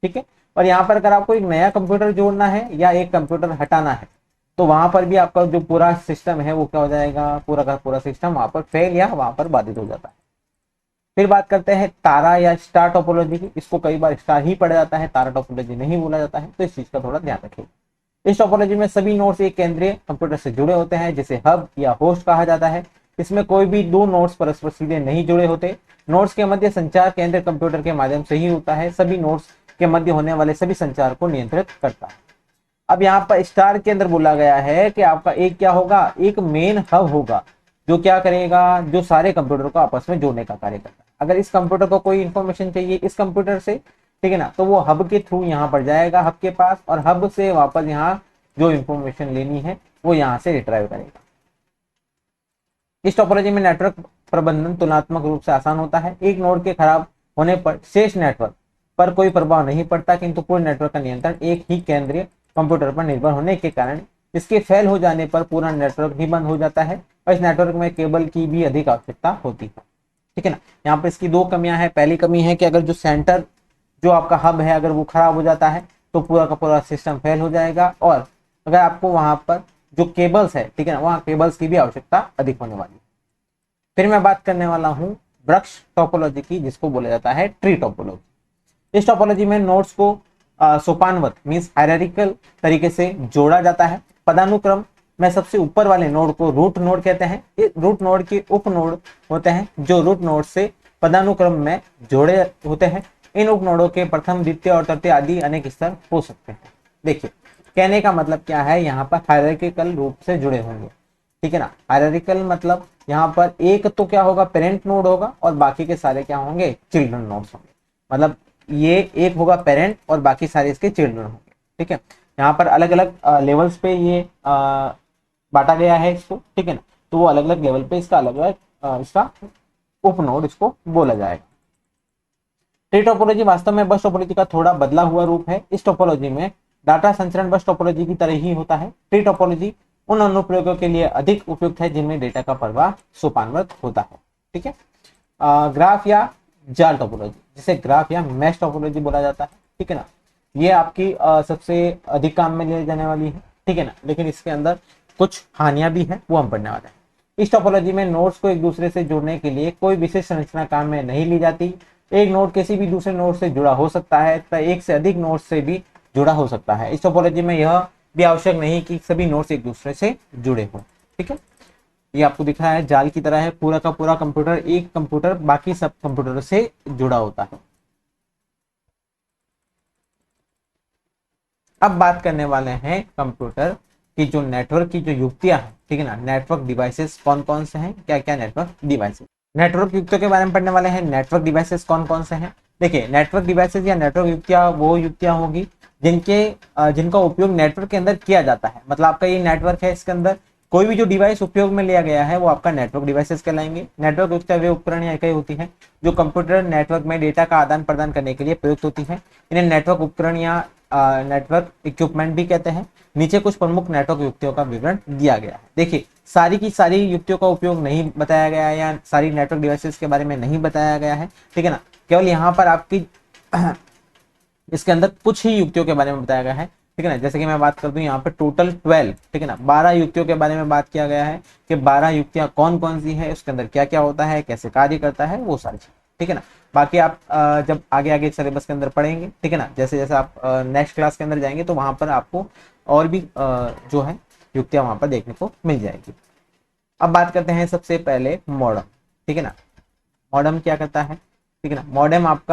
ठीक है। और यहाँ पर अगर आपको एक नया कंप्यूटर जोड़ना है या एक कंप्यूटर हटाना है तो वहां पर भी आपका जो पूरा सिस्टम है वो क्या हो जाएगा, पूरा का पूरा सिस्टम वहां पर फेल या वहां पर बाधित हो जाता है। फिर बात करते हैं तारा या स्टार टोपोलॉजी की। इसको कई बार स्टार ही पढ़ा जाता है, तारा टोपोलॉजी नहीं बोला जाता है, तो इस चीज का थोड़ा ध्यान रखें। इस टोपोलॉजी में सभी नोड्स एक केंद्रीय कंप्यूटर से जुड़े होते हैं जिसे हब या होस्ट कहा जाता है। इसमें कोई भी दो नोड्स परस्पर सीधे नहीं जुड़े होते। नोड्स के मध्य संचार केंद्रीय कंप्यूटर के माध्यम से ही होता है, सभी नोड्स के मध्य होने वाले सभी संचार को नियंत्रित करता है। अब यहाँ पर स्टार के अंदर बोला गया है कि आपका एक क्या होगा, एक मेन हब होगा जो क्या करेगा, जो सारे कंप्यूटर को आपस में जोड़ने का कार्य करता है। अगर इस कंप्यूटर को कोई इंफॉर्मेशन चाहिए इस कंप्यूटर से, ठीक है ना, तो वो हब के थ्रू यहाँ पर जाएगा, हब के पास, और हब से वापस यहाँ जो इंफॉर्मेशन लेनी है वो यहाँ से रिट्राइव करेगा। इस टोपोलॉजी में नेटवर्क प्रबंधन तुलनात्मक रूप से आसान होता है। एक नोड के खराब होने पर शेष नेटवर्क पर कोई प्रभाव नहीं पड़ता, किंतु पूरे नेटवर्क का नियंत्रण एक ही केंद्रीय कंप्यूटर पर निर्भर होने के कारण इसके फेल हो जाने पर पूरा नेटवर्क ही बंद हो जाता है और इस नेटवर्क में केबल की भी अधिक आवश्यकता होती है। ठीक है ना। यहाँ पर इसकी दो कमियां हैं। पहली कमी है कि अगर जो सेंटर जो आपका हब है अगर वो खराब हो जाता है तो पूरा का पूरा सिस्टम फेल हो जाएगा, और अगर आपको वहां पर जो केबल्स है, ठीक है ना, वहां केबल्स की भी आवश्यकता अधिक होने वाली है। फिर मैं बात करने वाला हूँ वृक्ष टोपोलॉजी की, जिसको बोला जाता है ट्री टोपोलॉजी। इस टोपोलॉजी में नोड्स को सोपानवत मींस हायरार्किकल तरीके से जोड़ा जाता है। पदानुक्रम में सबसे ऊपर वाले नोड को रूट नोड कहते हैं। ये रूट नोड के उप नोड होते हैं जो रूट नोड से पदानुक्रम में जोड़े होते हैं। इन उप नोडों के प्रथम, द्वितीय और तृतीय आदि अनेक स्तर हो सकते हैं। देखिए कहने का मतलब क्या है, यहाँ पर हायरार्किकल रूप से जुड़े होंगे। ठीक है ना। हायरार्किकल मतलब यहाँ पर एक तो क्या होगा, पेरेंट नोड होगा और बाकी के सारे क्या होंगे, चिल्ड्रन नोड्स होंगे। मतलब ये एक होगा पेरेंट और बाकी सारे इसके चिल्ड्रन होंगे। ठीक है। यहाँ पर अलग अलग लेवल्स पे ये बांटा गया है इसको। ठीक है ना। तो वो अलग अलग लेवल पे इसका अलग अलग इसका उप नोड इसको बोला जाएगा। ट्री टोपोलॉजी वास्तव में बस टोपोलॉजी का थोड़ा बदला हुआ रूप है। इस टोपोलॉजी में डाटा संचरण बस टोपोलॉजी की तरह ही होता है। ट्री टोपोलॉजी उन अनुप्रयोगों के लिए अधिक उपयुक्त है जिनमें डेटा का प्रवाह सोपानवत होता है। ठीक है। ग्राफ या जाल टोपोलॉजी, जिसे ग्राफ या मैश टोपोलॉजी बोला जाता है। ठीक है ना। ये आपकी सबसे अधिक काम में ले जाने वाली है। ठीक है ना। लेकिन इसके अंदर कुछ हानियां भी है, वो हम पढ़ने वाले हैं। इस टोपोलॉजी में नोड्स को एक दूसरे से जोड़ने के लिए कोई विशेष संरचना काम में नहीं ली जाती। एक नोड किसी भी दूसरे नोड से जुड़ा हो सकता है तथा एक से अधिक नोड से भी जुड़ा हो सकता है। इस टोपोलॉजी में यह भी आवश्यक नहीं कि सभी नोड्स एक दूसरे से जुड़े हों। ठीक है। ये आपको दिख रहा है जाल की तरह है, पूरा का पूरा कंप्यूटर, एक कंप्यूटर बाकी सब कंप्यूटर से जुड़ा होता है। अब बात करने वाले हैं कंप्यूटर की जो नेटवर्क की जो युक्तियां हैं। ठीक है ना। नेटवर्क डिवाइसेस कौन कौन से हैं, क्या क्या नेटवर्क डिवाइसेस। नेटवर्क युक्तियों के बारे में पढ़ने वाले हैं। नेटवर्क डिवाइसेस कौन कौन से हैं। देखिए नेटवर्क डिवाइसेस या नेटवर्क युक्तियां वो युक्तियां होगी जिनका उपयोग नेटवर्क के अंदर किया जाता है। मतलब आपका ये नेटवर्क है, इसके अंदर कोई भी जो डिवाइस उपयोग में लिया गया है वो आपका नेटवर्क डिवाइसेस कहलाएंगे। नेटवर्क युक्तियां वे उपकरण या इकाई होती हैं जो कंप्यूटर नेटवर्क में डेटा का आदान प्रदान करने के लिए प्रयुक्त होती हैं। इन्हें नेटवर्क उपकरण या नेटवर्क इक्विपमेंट भी कहते हैं। नीचे कुछ प्रमुख नेटवर्क युक्तियों का विवरण दिया गया है। देखिए सारी की सारी युक्तियों का उपयोग नहीं बताया गया है या सारी नेटवर्क डिवाइसेस के बारे में नहीं बताया गया है। ठीक है ना। केवल यहाँ पर आपकी इसके अंदर कुछ ही युक्तियों के बारे में बताया गया है। ठीक है ना। जैसे कि मैं बात कर दूं यहाँ पे टोटल 12, ठीक है ना, 12 युक्तियों के बारे में बात किया गया है कि 12 युक्तियां कौन कौन सी है, उसके अंदर क्या क्या होता है, कैसे कार्य करता है, वो सारी चीज। ठीक है ना। बाकी आप जब आगे आगे सिलेबस के अंदर पढ़ेंगे, ठीक है ना, जैसे जैसे आप नेक्स्ट क्लास के अंदर जाएंगे तो वहां पर आपको और भी जो है युक्तियां वहां पर देखने को मिल जाएगी। अब बात करते हैं सबसे पहले मॉडम। ठीक है ना। मॉडम क्या करता है, ठीक है ना।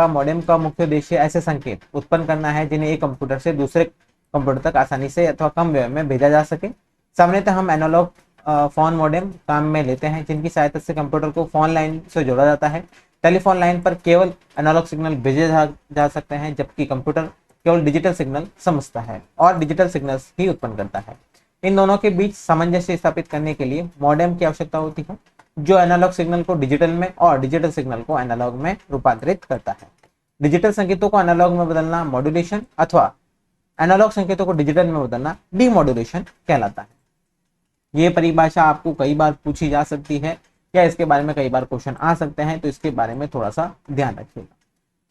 मॉडेम का मुख्य उद्देश्य ऐसे संकेत उत्पन्न करना है जिन्हें एक कंप्यूटर से दूसरे कंप्यूटर तक आसानी से अथवा कम व्यय में भेजा जा सके। सामान्यतः हम एनालॉग फोन मॉडेम काम में लेते हैं जिनकी सहायता से कंप्यूटर को फोन लाइन से जोड़ा जाता है टेलीफोन लाइन पर केवल एनालॉग सिग्नल भेजे जा सकते हैं, जबकि कंप्यूटर केवल डिजिटल सिग्नल समझता है और डिजिटल सिग्नल्स ही उत्पन्न करता है। इन दोनों के बीच सामंजस्य स्थापित करने के लिए मॉडेम की आवश्यकता होती है, जो एनालॉग सिग्नल को डिजिटल में और डिजिटल सिग्नल को एनालॉग में रूपांतरित करता है। डिजिटल संकेतों को एनालॉग में बदलना मॉड्यूलेशन अथवा एनालॉग संकेतों को डिजिटल में बदलना डीमॉड्यूलेशन कहलाता है। ये परिभाषा आपको कई बार पूछी जा सकती है या इसके बारे में कई बार क्वेश्चन आ सकते हैं, तो इसके बारे में थोड़ा सा ध्यान रखिएगा।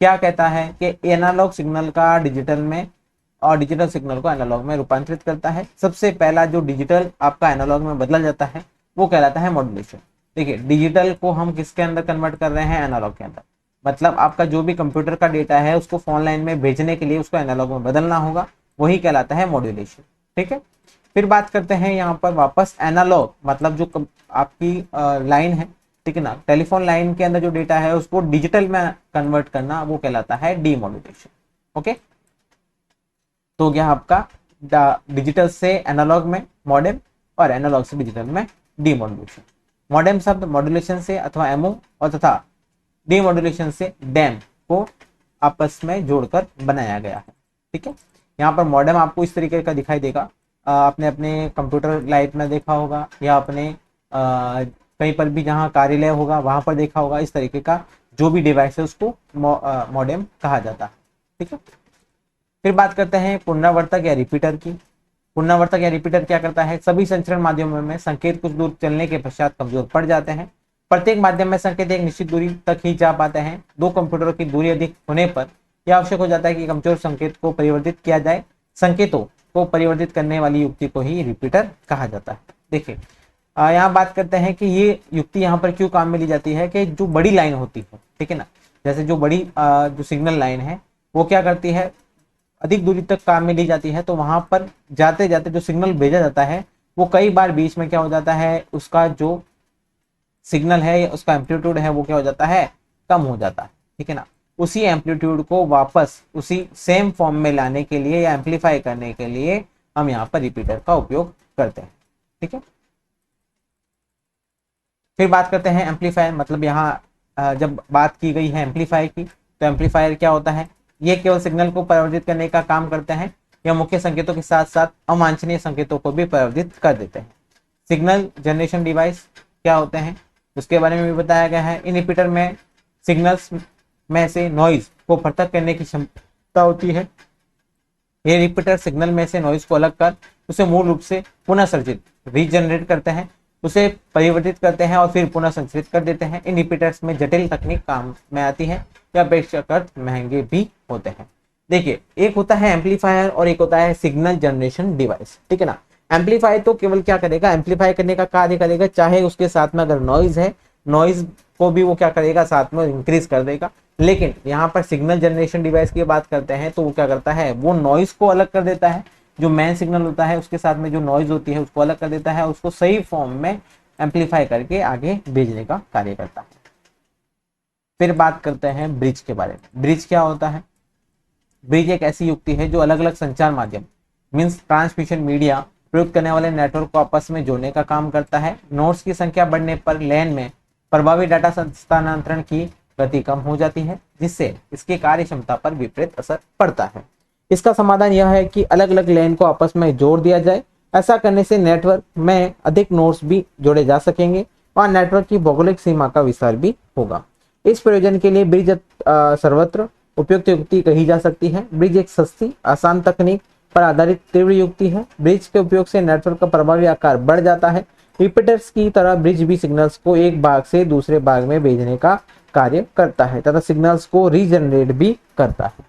क्या कहता है कि एनालॉग सिग्नल का डिजिटल में और डिजिटल सिग्नल को एनालॉग में रूपांतरित करता है। सबसे पहला जो डिजिटल आपका एनालॉग में बदला जाता है वो कहलाता है मॉड्यूलेशन। देखिए, डिजिटल को हम किसके अंदर कन्वर्ट कर रहे हैं? एनालॉग के अंदर। मतलब आपका जो भी कंप्यूटर का डेटा है उसको फोन लाइन में भेजने के लिए उसको एनालॉग में बदलना होगा, वही कहलाता है मॉड्यूलेशन। ठीक है, फिर बात करते हैं यहाँ पर वापस एनालॉग, मतलब जो आपकी लाइन है, ठीक है ना, टेलीफोन लाइन के अंदर जो डेटा है उसको डिजिटल में कन्वर्ट करना, वो कहलाता है डीमॉड्यूलेशन। ओके, तो गया आपका डिजिटल से एनालॉग में मॉडेम और एनालॉग से डिजिटल में डीमॉड्यूलेशन। मॉडेम शब्द मॉड्यूलेशन से अथवा एमओ और तथा डीमॉड्यूलेशन से डैम को आपस में जोड़कर बनाया गया है। ठीक है, यहाँ पर मॉडेम आपको इस तरीके का दिखाई देगा। आपने अपने कंप्यूटर लाइफ में देखा होगा या अपने कहीं पर भी जहाँ कार्यालय होगा वहां पर देखा होगा। इस तरीके का जो भी डिवाइस है उसको मॉडेम कहा जाता है। ठीक है, फिर बात करते हैं पुनरावर्तक या रिपीटर की। पुनरावर्तक या रिपीटर क्या करता है? सभी संचरण माध्यमों में संकेत कुछ दूर चलने के पश्चात कमजोर पड़ जाते हैं। प्रत्येक माध्यम में संकेत एक निश्चित दूरी तक ही जा पाते हैं। दो कंप्यूटरों की दूरी अधिक होने पर यह आवश्यक हो जाता है कि कमजोर संकेत को परिवर्तित किया जाए। संकेतों को परिवर्तित करने वाली युक्ति को ही रिपीटर कहा जाता है। देखिए, यहाँ बात करते हैं कि ये युक्ति यहाँ पर क्यों काम में ली जाती है कि जो बड़ी लाइन होती है, ठीक है ना, जैसे जो बड़ी जो सिग्नल लाइन है वो क्या करती है, अधिक दूरी तक काम में ली जाती है, तो वहां पर जाते जाते जो सिग्नल भेजा जाता है वो कई बार बीच में क्या हो जाता है, उसका जो सिग्नल है उसका एम्पलीट्यूड है वो क्या हो जाता है, कम हो जाता है। ठीक है ना, उसी एम्पलीट्यूड को वापस उसी सेम फॉर्म में लाने के लिए या एम्पलीफाई करने के लिए हम यहाँ पर रिपीटर का उपयोग करते हैं। ठीक है, फिर बात करते हैं एम्पलीफायर। मतलब यहाँ जब बात की गई है एम्पलीफायर की, तो एम्पलीफायर क्या होता है? ये केवल सिग्नल को परिवर्तित करने का काम करते हैं या मुख्य संकेतों के साथ साथ अवांछनीय संकेतों को भी परिवर्तित कर देते हैं। सिग्नल जनरेशन डिवाइस क्या होते हैं उसके बारे में भी बताया गया है। इन रिपीटर में सिग्नल्स में से नॉइज को पृथक करने की क्षमता होती है। ये रिपीटर सिग्नल में से नॉइज को अलग कर उसे मूल रूप से पुनः सर्जित रीजनरेट करते हैं, उसे परिवर्तित करते हैं और फिर पुनः संचरित कर देते हैं। इन रिपीटर्स में जटिल तकनीक काम में आती है या अपेक्षाकृत महंगे भी होते हैं। देखिए, एक होता है एम्पलीफायर और एक होता है सिग्नल जनरेशन डिवाइस। ठीक है ना, एम्पलीफायर तो केवल क्या करेगा, एम्पलीफाई करने का कार्य करेगा, चाहे उसके साथ में अगर नॉइज है, नॉइज को भी वो क्या करेगा, साथ में इंक्रीज कर देगा। लेकिन यहाँ पर सिग्नल जनरेशन डिवाइस की बात करते हैं तो वो क्या करता है, वो नॉइज को अलग कर देता है, जो मेन सिग्नल होता है उसके साथ में जो नॉइज होती है उसको अलग कर देता है, उसको सही फॉर्म में एम्पलीफाई करके आगे भेजने का कार्य करता है। फिर बात करते हैं ब्रिज के बारे में। ब्रिज क्या होता है? ब्रिज एक ऐसी युक्ति है जो अलग अलग संचार माध्यम मीन्स ट्रांसमिशन मीडिया प्रयोग करने वाले नेटवर्क को आपस में जोड़ने का काम करता है। नोड्स की संख्या बढ़ने पर लैन में प्रभावी डाटा स्थानांतरण की गति कम हो जाती है, जिससे इसकी कार्य क्षमता पर विपरीत असर पड़ता है। इसका समाधान यह है कि अलग अलग लैन को आपस में जोड़ दिया जाए। ऐसा करने से नेटवर्क में अधिक नोड्स भी जोड़े जा सकेंगे और नेटवर्क की भौगोलिक सीमा का विस्तार भी होगा। इस प्रयोजन के लिए ब्रिज सर्वत्र उपयुक्त युक्ति कही जा सकती है। ब्रिज एक सस्ती आसान तकनीक पर आधारित तीव्र युक्ति है। ब्रिज के उपयोग से नेटवर्क का प्रभावी आकार बढ़ जाता है। रिपीटर्स की तरह ब्रिज भी सिग्नल्स को एक भाग से दूसरे भाग में भेजने का कार्य करता है तथा सिग्नल्स को रीजनरेट भी करता है।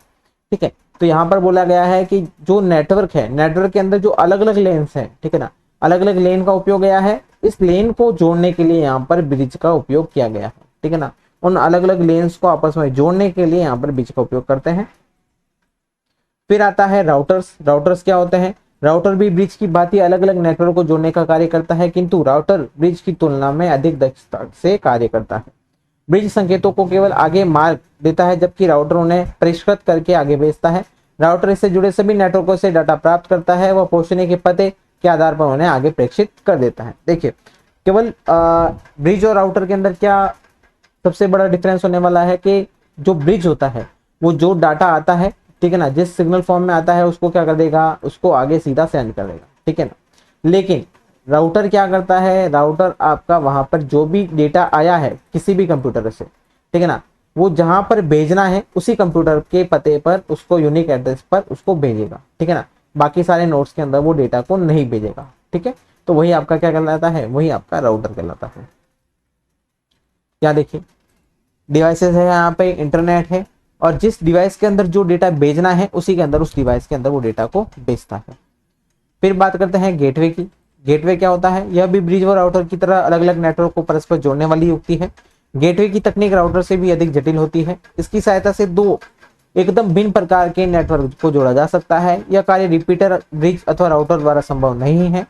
ठीक है, तो यहाँ पर बोला गया है कि जो नेटवर्क है, नेटवर्क के अंदर जो अलग अलग लेन्स हैं, ठीक है ना, अलग अलग लेन का उपयोग गया है। इस लेन को जोड़ने के लिए यहाँ पर ब्रिज का उपयोग किया गया है। ठीक है ना, उन अलग अलग लेन्स को आपस में जोड़ने के लिए यहाँ पर ब्रिज का उपयोग करते हैं। फिर आता है राउटर्स। राउटर्स क्या होते हैं? राउटर भी ब्रिज की भांति अलग अलग नेटवर्क को जोड़ने का कार्य करता है, किंतु राउटर ब्रिज की तुलना में अधिक दक्षता से कार्य करता है। ब्रिज संकेतों को केवल आगे मार्ग देता है, जबकि राउटर उन्हें परिष्कृत करके आगे भेजता है। राउटर इससे जुड़े सभी नेटवर्कों से डाटा प्राप्त करता है, वह पहुंचने के पते के आधार पर उन्हें आगे प्रेषित कर देता है। देखिए, केवल ब्रिज और राउटर के अंदर क्या सबसे बड़ा डिफरेंस होने वाला है कि जो ब्रिज होता है वो जो डाटा आता है, ठीक है ना, जिस सिग्नल फॉर्म में आता है उसको क्या कर देगा, उसको आगे सीधा सेंड कर देगा, ठीक है ना। लेकिन राउटर क्या करता है, राउटर आपका वहां पर जो भी डेटा आया है किसी भी कंप्यूटर से, ठीक है ना, वो जहां पर भेजना है उसी कंप्यूटर के पते पर उसको यूनिक एड्रेस पर उसको भेजेगा, ठीक है ना। बाकी सारे नोड्स के अंदर वो डेटा को नहीं भेजेगा, ठीक है। तो वही आपका क्या कहलाता है, वही आपका राउटर कहलाता है। क्या देखिए, डिवाइसेस है, यहाँ पे इंटरनेट है, और जिस डिवाइस के अंदर जो डेटा भेजना है उसी के अंदर उस डिवाइस के अंदर वो डेटा को भेजता है। फिर बात करते हैं गेटवे की। गेटवे क्या होता है, यह भी ब्रिज व राउटर की तरह अलग अलग नेटवर्क को परस्पर जोड़ने वाली युक्ति है। गेटवे की तकनीक राउटर से भी अधिक जटिल होती है। इसकी सहायता से दो एकदम भिन्न प्रकार के नेटवर्क को जोड़ा जा सकता है। यह कार्य रिपीटर, ब्रिज अथवा राउटर द्वारा संभव नहीं है।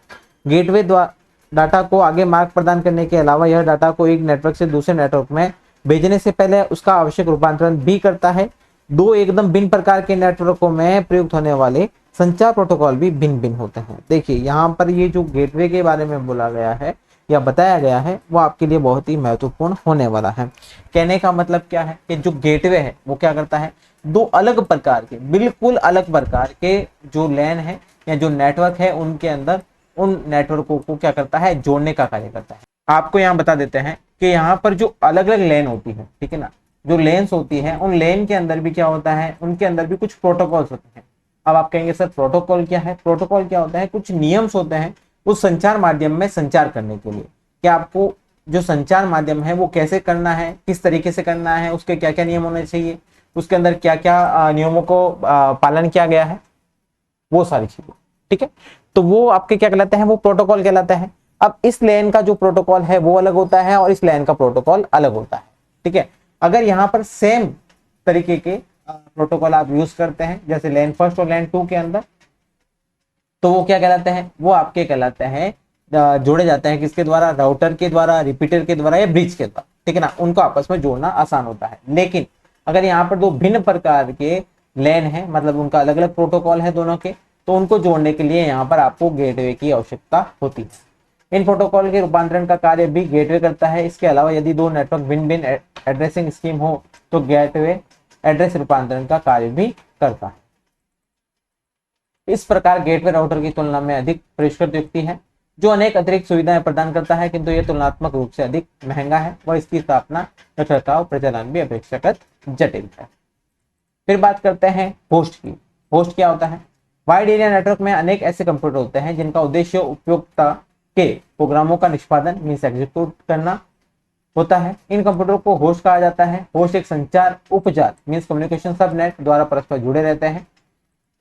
गेटवे द्वारा डाटा को आगे मार्ग प्रदान करने के अलावा यह डाटा को एक नेटवर्क से दूसरे नेटवर्क में भेजने से पहले उसका आवश्यक रूपांतरण भी करता है। दो एकदम भिन्न प्रकार के नेटवर्कों में प्रयुक्त होने वाले संचार प्रोटोकॉल भी भिन्न भिन्न होते हैं। देखिए यहाँ पर ये जो गेटवे के बारे में बोला गया है या बताया गया है वो आपके लिए बहुत ही महत्वपूर्ण होने वाला है। कहने का मतलब क्या है कि जो गेटवे है वो क्या करता है, दो अलग प्रकार के, बिल्कुल अलग प्रकार के जो लैन है या जो नेटवर्क है उनके अंदर उन नेटवर्कों को क्या करता है, जोड़ने का कार्य करता है। आपको यहाँ बता देते हैं कि यहाँ पर जो अलग अलग लेन होती है, ठीक है ना, जो लेन्स होती है उन लेन के अंदर भी क्या होता है, उनके अंदर भी कुछ प्रोटोकॉल्स होते हैं। अब आप कहेंगे सर प्रोटोकॉल क्या है, प्रोटोकॉल क्या होता है, कुछ नियम्स होते हैं उस संचार माध्यम में संचार करने के लिए। क्या आपको जो संचार माध्यम है वो कैसे करना है, किस तरीके से करना है, उसके क्या क्या नियम होने चाहिए, उसके अंदर क्या क्या नियमों को पालन किया गया है, वो सारी चीजें, ठीक है। तो वो आपके क्या कहलाते हैं, वो प्रोटोकॉल कहलाता है। अब इस लेन का जो प्रोटोकॉल है वो अलग होता है और इस लेन का प्रोटोकॉल अलग होता है, ठीक है। अगर यहाँ पर सेम तरीके के प्रोटोकॉल आप यूज करते हैं जैसे लेन फर्स्ट और लेन टू के अंदर, तो वो क्या कहलाते हैं, वो आपके कहलाते हैं जोड़े जाते हैं किसके द्वारा, राउटर के द्वारा, रिपीटर के द्वारा या ब्रिज के द्वारा, ठीक है ना। उनको आपस में जोड़ना आसान होता है। लेकिन अगर यहाँ पर दो भिन्न प्रकार के लेन है, मतलब उनका अलग अलग प्रोटोकॉल है दोनों के, तो उनको जोड़ने के लिए यहाँ पर आपको गेटवे की आवश्यकता होती है। इन प्रोटोकॉल के रूपांतरण का कार्य भी गेटवे करता है। इसके अलावा यदि दो नेटवर्क भिन्न भिन्न एड्रेसिंग स्कीम हो तो गेटवे एड्रेस रूपांतरण का कार्य भी करता है। इस प्रकार गेटवे राउटर की तुलना में अधिक परिष्कृत युक्ति है जो अनेक अतिरिक्त सुविधाएं प्रदान करता है, किंतु यह तुलनात्मक रूप से अधिक महंगा है और इसकी स्थापना, रखरखाव, प्रचलन भी अपेक्षाकृत जटिल है। फिर बात करते हैं होस्ट की। होस्ट क्या होता है, वाइड एरिया नेटवर्क में अनेक ऐसे कंप्यूटर होते हैं जिनका उद्देश्य उपयोगिता के प्रोग्रामों का निष्पादन मीन्स एग्जीक्यूट करना होता है। इन कंप्यूटरों को होस्ट कहा जाता है। होस्ट एक संचार उपजात मीन्स कम्युनिकेशन सबनेट द्वारा परस्पर जुड़े रहते हैं।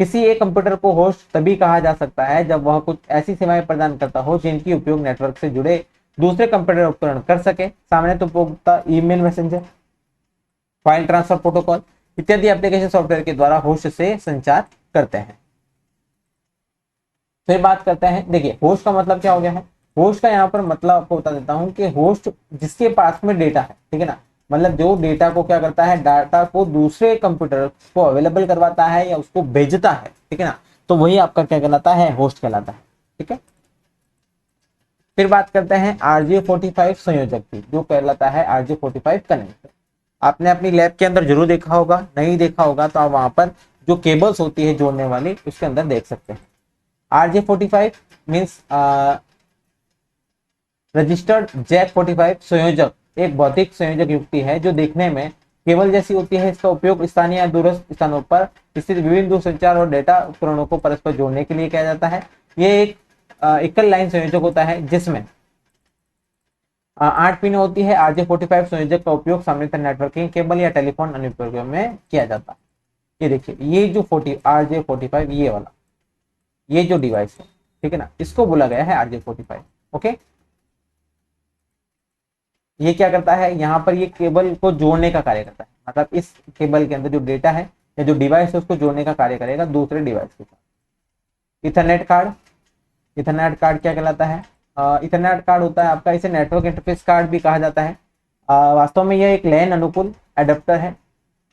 किसी एक कंप्यूटर को होस्ट तभी कहा जा सकता है जब वह कुछ ऐसी सेवाएं प्रदान करता हो जिनकी उपयोग नेटवर्क से जुड़े दूसरे कंप्यूटर उपकरण कर सके। सामान्य उपभोक्ता email, messenger, file transfer protocol इत्यादि एप्लीकेशन सॉफ्टवेयर के द्वारा होस्ट से संचार करते हैं। फिर बात करते हैं, देखिए होस्ट का मतलब क्या हो गया है। होस्ट का यहाँ पर मतलब आपको बता देता हूँ कि होस्ट जिसके पास में डेटा है, ठीक है ना, मतलब जो डेटा को क्या करता है, डाटा को दूसरे कंप्यूटर को अवेलेबल करवाता है या उसको भेजता है, ठीक है ना, तो वही आपका क्या कहलाता है, होस्ट कहलाता है, ठीक है। फिर बात करते हैं RJ45 संयोजक की, जो कहलाता है RJ45 कनेक्टर। आपने अपनी लैब के अंदर जरूर देखा होगा, नहीं देखा होगा तो आप वहां पर जो केबल्स होती है जोड़ने वाली उसके अंदर देख सकते हैं। RJ45 मीन्स रजिस्टर्ड जैक 45 संयोजक एक भौतिक संयोजक युक्ति है जो देखने में केबल जैसी होती है। इसका उपयोग स्थानीय या दूरस्थ स्थानों पर स्थित विभिन्न दूरसंचार और डेटा उपकरणों को परस्पर जोड़ने के लिए किया जाता है। ये एक एकल लाइन संयोजक होता है जिसमें 8 पिन होती है। RJ45 संयोजक का उपयोग सामान्यतः नेटवर्किंग केबल या टेलीफोन अनुप्रयोगों में किया जाता है। ये देखिए, ये जो RJ45 ये वाला, ये जो डिवाइस है, ठीक है ना, इसको बोला गया है RJ45। ओके, ये क्या करता है, यहाँ पर ये केबल को जोड़ने का कार्य करता है, मतलब इस केबल के अंदर जो डेटा है या जो डिवाइस है उसको जोड़ने का कार्य करेगा दूसरे डिवाइस के साथ। इथरनेट कार्ड, इथरनेट कार्ड क्या कहलाता है, इथरनेट कार्ड होता है आपका, इसे नेटवर्क इंटरफेस कार्ड भी कहा जाता है। वास्तव में यह एक लैन अनुकूल एडेप्टर है।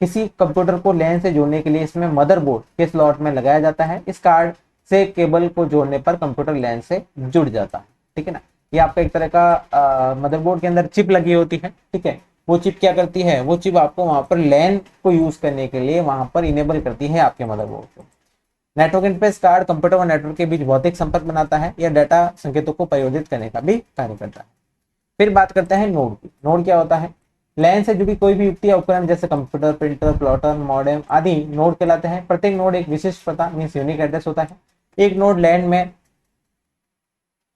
किसी कंप्यूटर को लैन से जोड़ने के लिए इसमें मदरबोर्ड के स्लॉट में लगाया जाता है। इस कार्ड से केबल को जोड़ने पर कंप्यूटर लैन से जुड़ जाता है, ठीक है ना। ये आपका एक तरह का मदरबोर्ड के अंदर चिप लगी होती है, ठीक है, वो चिप क्या करती है, वो चिप आपको वहां पर लैन को यूज करने के लिए वहां पर इनेबल करती है आपके मदरबोर्ड को। नेटवर्क इंटरफेस कार्ड कंप्यूटर और नेटवर्क के बीच भौतिक संपर्क बनाता है, या डाटा संकेतों को परिवर्तित करने का भी कार्य करता है। फिर बात करते हैं नोड की। नोड क्या होता है, लैन से जुड़ी कोई भी युक्ति या उपकरण जैसे कंप्यूटर, प्रिंटर, प्लॉटर, मॉडेम आदि नोड कहलाते हैं। प्रत्येक नोड एक विशिष्ट पता मीन्स यूनिक एड्रेस होता है। एक नोड लैन में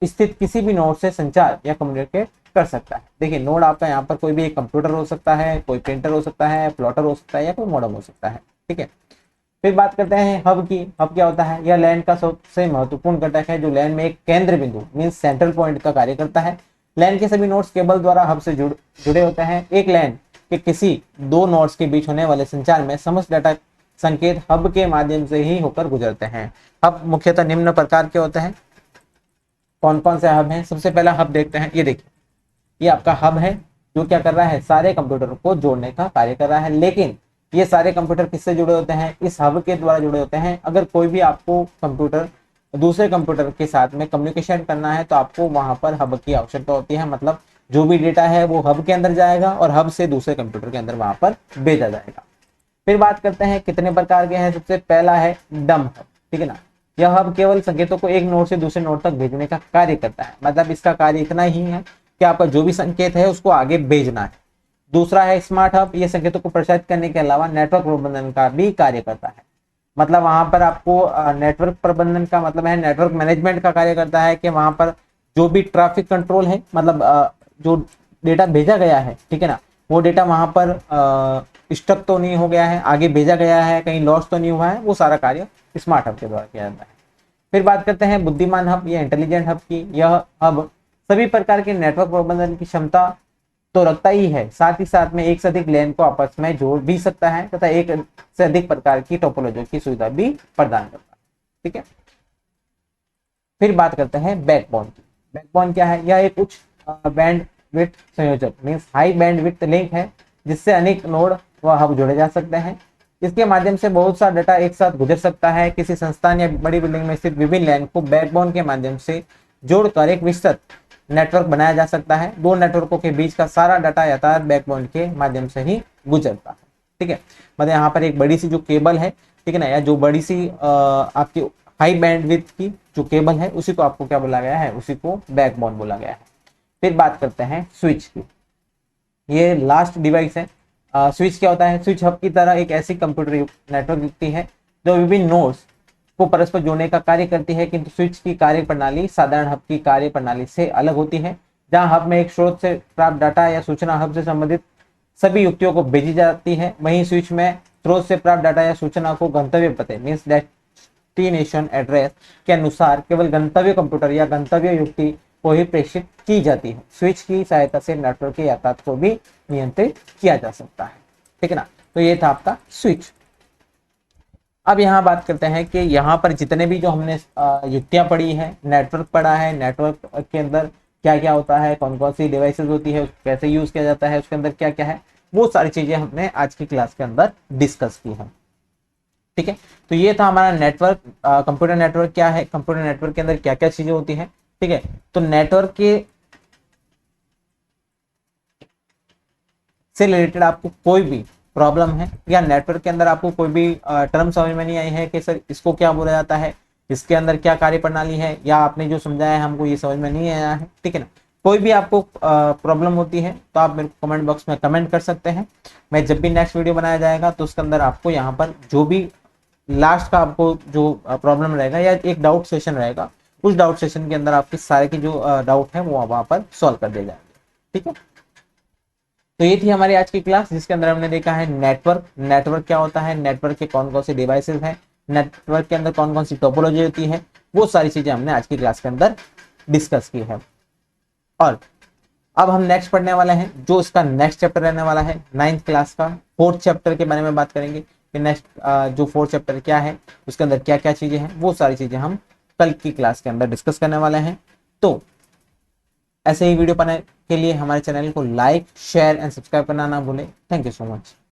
स्थित किसी भी नोड से संचार या कम्युनिकेट कर सकता है। देखिए नोड आपका यहाँ पर कोई भी एक कंप्यूटर हो सकता है, कोई प्रिंटर हो सकता है, प्लॉटर हो सकता है, या कोई मॉडेम हो सकता है। ठीक है, फिर बात करते हैं हब की। हब क्या होता है, यह लैन का सबसे महत्वपूर्ण घटक है जो लैन में एक केंद्र बिंदु मीन्स सेंट्रल पॉइंट का कार्य करता है। लैन के सभी नोड्स केबल द्वारा हब से जुड़े होते हैं। एक लैन के किसी दो नोड्स के बीच होने वाले संचार में समस्त डाटा संकेत हब के माध्यम से ही होकर गुजरते हैं। हब मुख्यतः निम्न प्रकार के होते हैं। कौन कौन से हब हैं, सबसे पहला हब देखते हैं। ये देखिए, ये आपका हब है जो क्या कर रहा है, सारे कंप्यूटर को जोड़ने का कार्य कर रहा है। लेकिन ये सारे कंप्यूटर किससे जुड़े होते हैं, इस हब के द्वारा जुड़े होते हैं। अगर कोई भी आपको कंप्यूटर दूसरे कंप्यूटर के साथ में कम्युनिकेशन करना है तो आपको वहां पर हब की आवश्यकता होती है। मतलब जो भी डेटा है वो हब के अंदर जाएगा और हब से दूसरे कंप्यूटर के अंदर वहां पर भेजा जाएगा। फिर बात करते हैं कितने प्रकार के हैं। सबसे पहला है डम हब। ठीक है ना, यह हब केवल संकेतों को एक नोड से दूसरे नोड तक भेजने का कार्य करता है। मतलब इसका कार्य इतना ही है कि आपका जो भी संकेत है उसको आगे भेजना है। दूसरा है स्मार्ट हब, ये संकेतों को प्रसारित करने के अलावा नेटवर्क प्रबंधन का भी कार्य करता है। मतलब वहां पर आपको नेटवर्क प्रबंधन का मतलब है नेटवर्क मैनेजमेंट का कार्य करता है कि वहां पर जो भी ट्रैफिक कंट्रोल है, मतलब जो डेटा भेजा गया है, ठीक है ना, वो डेटा वहां पर स्टक तो नहीं हो गया है, आगे भेजा गया है, कहीं लॉस तो नहीं हुआ है, वो सारा कार्य स्मार्ट हब के द्वारा किया जाता है। फिर बात करते हैं बुद्धिमान हब या इंटेलिजेंट हब की। यह हब सभी प्रकार के नेटवर्क प्रबंधन की क्षमता तो रखता ही है, साथ ही साथ में एक से अधिक लैन को आपस में जोड़ भी सकता है तथा एक से अधिक प्रकार की टोपोलॉजी की सुविधा भी प्रदान करता है। ठीक है, फिर बात करते हैं बैकबोन की। बैकबोन क्या है, यह एक उच्च बैंड विड्थ संयोजक means high band width link है जिससे अनेक नोड व हब जोड़े जा सकते हैं। इसके माध्यम से बहुत सा डाटा एक साथ गुजर सकता है। किसी संस्थान या बड़ी बिल्डिंग में स्थित विभिन्न लैन को बैकबोन के माध्यम से जोड़कर एक विस्तृत नेटवर्क बनाया जा सकता है। दो नेटवर्कों के बीच का सारा डाटा यातायात बैकबोन के माध्यम से ही गुजरता है। ठीक है, मतलब यहाँ पर एक बड़ी सी जो केबल है, ठीक है ना, या जो बड़ी सी आपकी हाई बैंडविड्थ की जो केबल है उसी को आपको क्या बोला गया है, उसी को बैकबोन बोला गया है। फिर बात करते हैं स्विच की। ये लास्ट डिवाइस है। स्विच क्या होता है, स्विच हब की तरह एक ऐसी कंप्यूटर नेटवर्क युक्ति है जो विभिन्न नोड्स को परस्पर जोड़ने का कार्य करती है। किंतु स्विच की कार्य प्रणाली साधारण हब की कार्य प्रणाली से अलग होती है। जहां हब में एक स्रोत से प्राप्त डाटा या सूचना हब से संबंधित सभी युक्तियों को भेजी जाती है, वहीं स्विच में स्रोत से प्राप्त डाटा या सूचना को गंतव्य पते मीन्स डेस्टिनेशन एड्रेस के अनुसार केवल गंतव्य कंप्यूटर या गंतव्य युक्ति को ही प्रेषित की जाती है। स्विच की सहायता से नेटवर्क के यातायात को भी नियंत्रित किया जा सकता है। ठीक है ना, तो ये था आपका स्विच। अब यहाँ बात करते हैं कि यहाँ पर जितने भी जो हमने युक्तियां पढ़ी है, नेटवर्क पढ़ा है, नेटवर्क के अंदर क्या क्या होता है, कौन कौन सी डिवाइसेस होती है, कैसे यूज किया जाता है, उसके अंदर क्या क्या है, वो सारी चीजें हमने आज की क्लास के अंदर डिस्कस की है। ठीक है, तो ये था हमारा नेटवर्क। कंप्यूटर नेटवर्क क्या है, कंप्यूटर नेटवर्क के अंदर क्या क्या चीजें होती है। ठीक है, तो नेटवर्क के से रिलेटेड आपको कोई भी प्रॉब्लम है या नेटवर्क के अंदर आपको कोई भी टर्म समझ में नहीं आई है कि सर इसको क्या बोला जाता है, इसके अंदर क्या कार्य प्रणाली है, या आपने जो समझाया है हमको ये समझ में नहीं आया है, ठीक है ना, कोई भी आपको प्रॉब्लम होती है तो आप मेरे को कमेंट बॉक्स में कमेंट कर सकते हैं। मैं जब भी नेक्स्ट वीडियो बनाया जाएगा तो उसके अंदर आपको यहाँ पर जो भी लास्ट का आपको जो प्रॉब्लम रहेगा या एक डाउट सेशन रहेगा, उस डाउट सेशन के अंदर आपके सारे के जो डाउट है वो वहाँ पर सॉल्व कर दिए जाएंगे। ठीक है, तो ये थी हमारी आज की क्लास जिसके अंदर हमने देखा है नेटवर्क। नेटवर्क क्या होता है, नेटवर्क के कौन कौन से डिवाइसेस हैं, नेटवर्क के अंदर कौन कौन सी टोपोलॉजी होती है, वो सारी चीजें हमने आज की क्लास के अंदर डिस्कस की है। और अब हम नेक्स्ट पढ़ने वाले हैं, जो इसका नेक्स्ट चैप्टर रहने वाला है 9th क्लास का 4th चैप्टर के बारे में बात करेंगे कि नेक्स्ट जो 4th चैप्टर क्या है, उसके अंदर क्या क्या चीजें हैं, वो सारी चीजें हम कल की क्लास के अंदर डिस्कस करने वाले हैं। तो ऐसे ही वीडियो पाने के लिए हमारे चैनल को लाइक, शेयर एंड सब्सक्राइब करना ना भूलें। Thank you so much.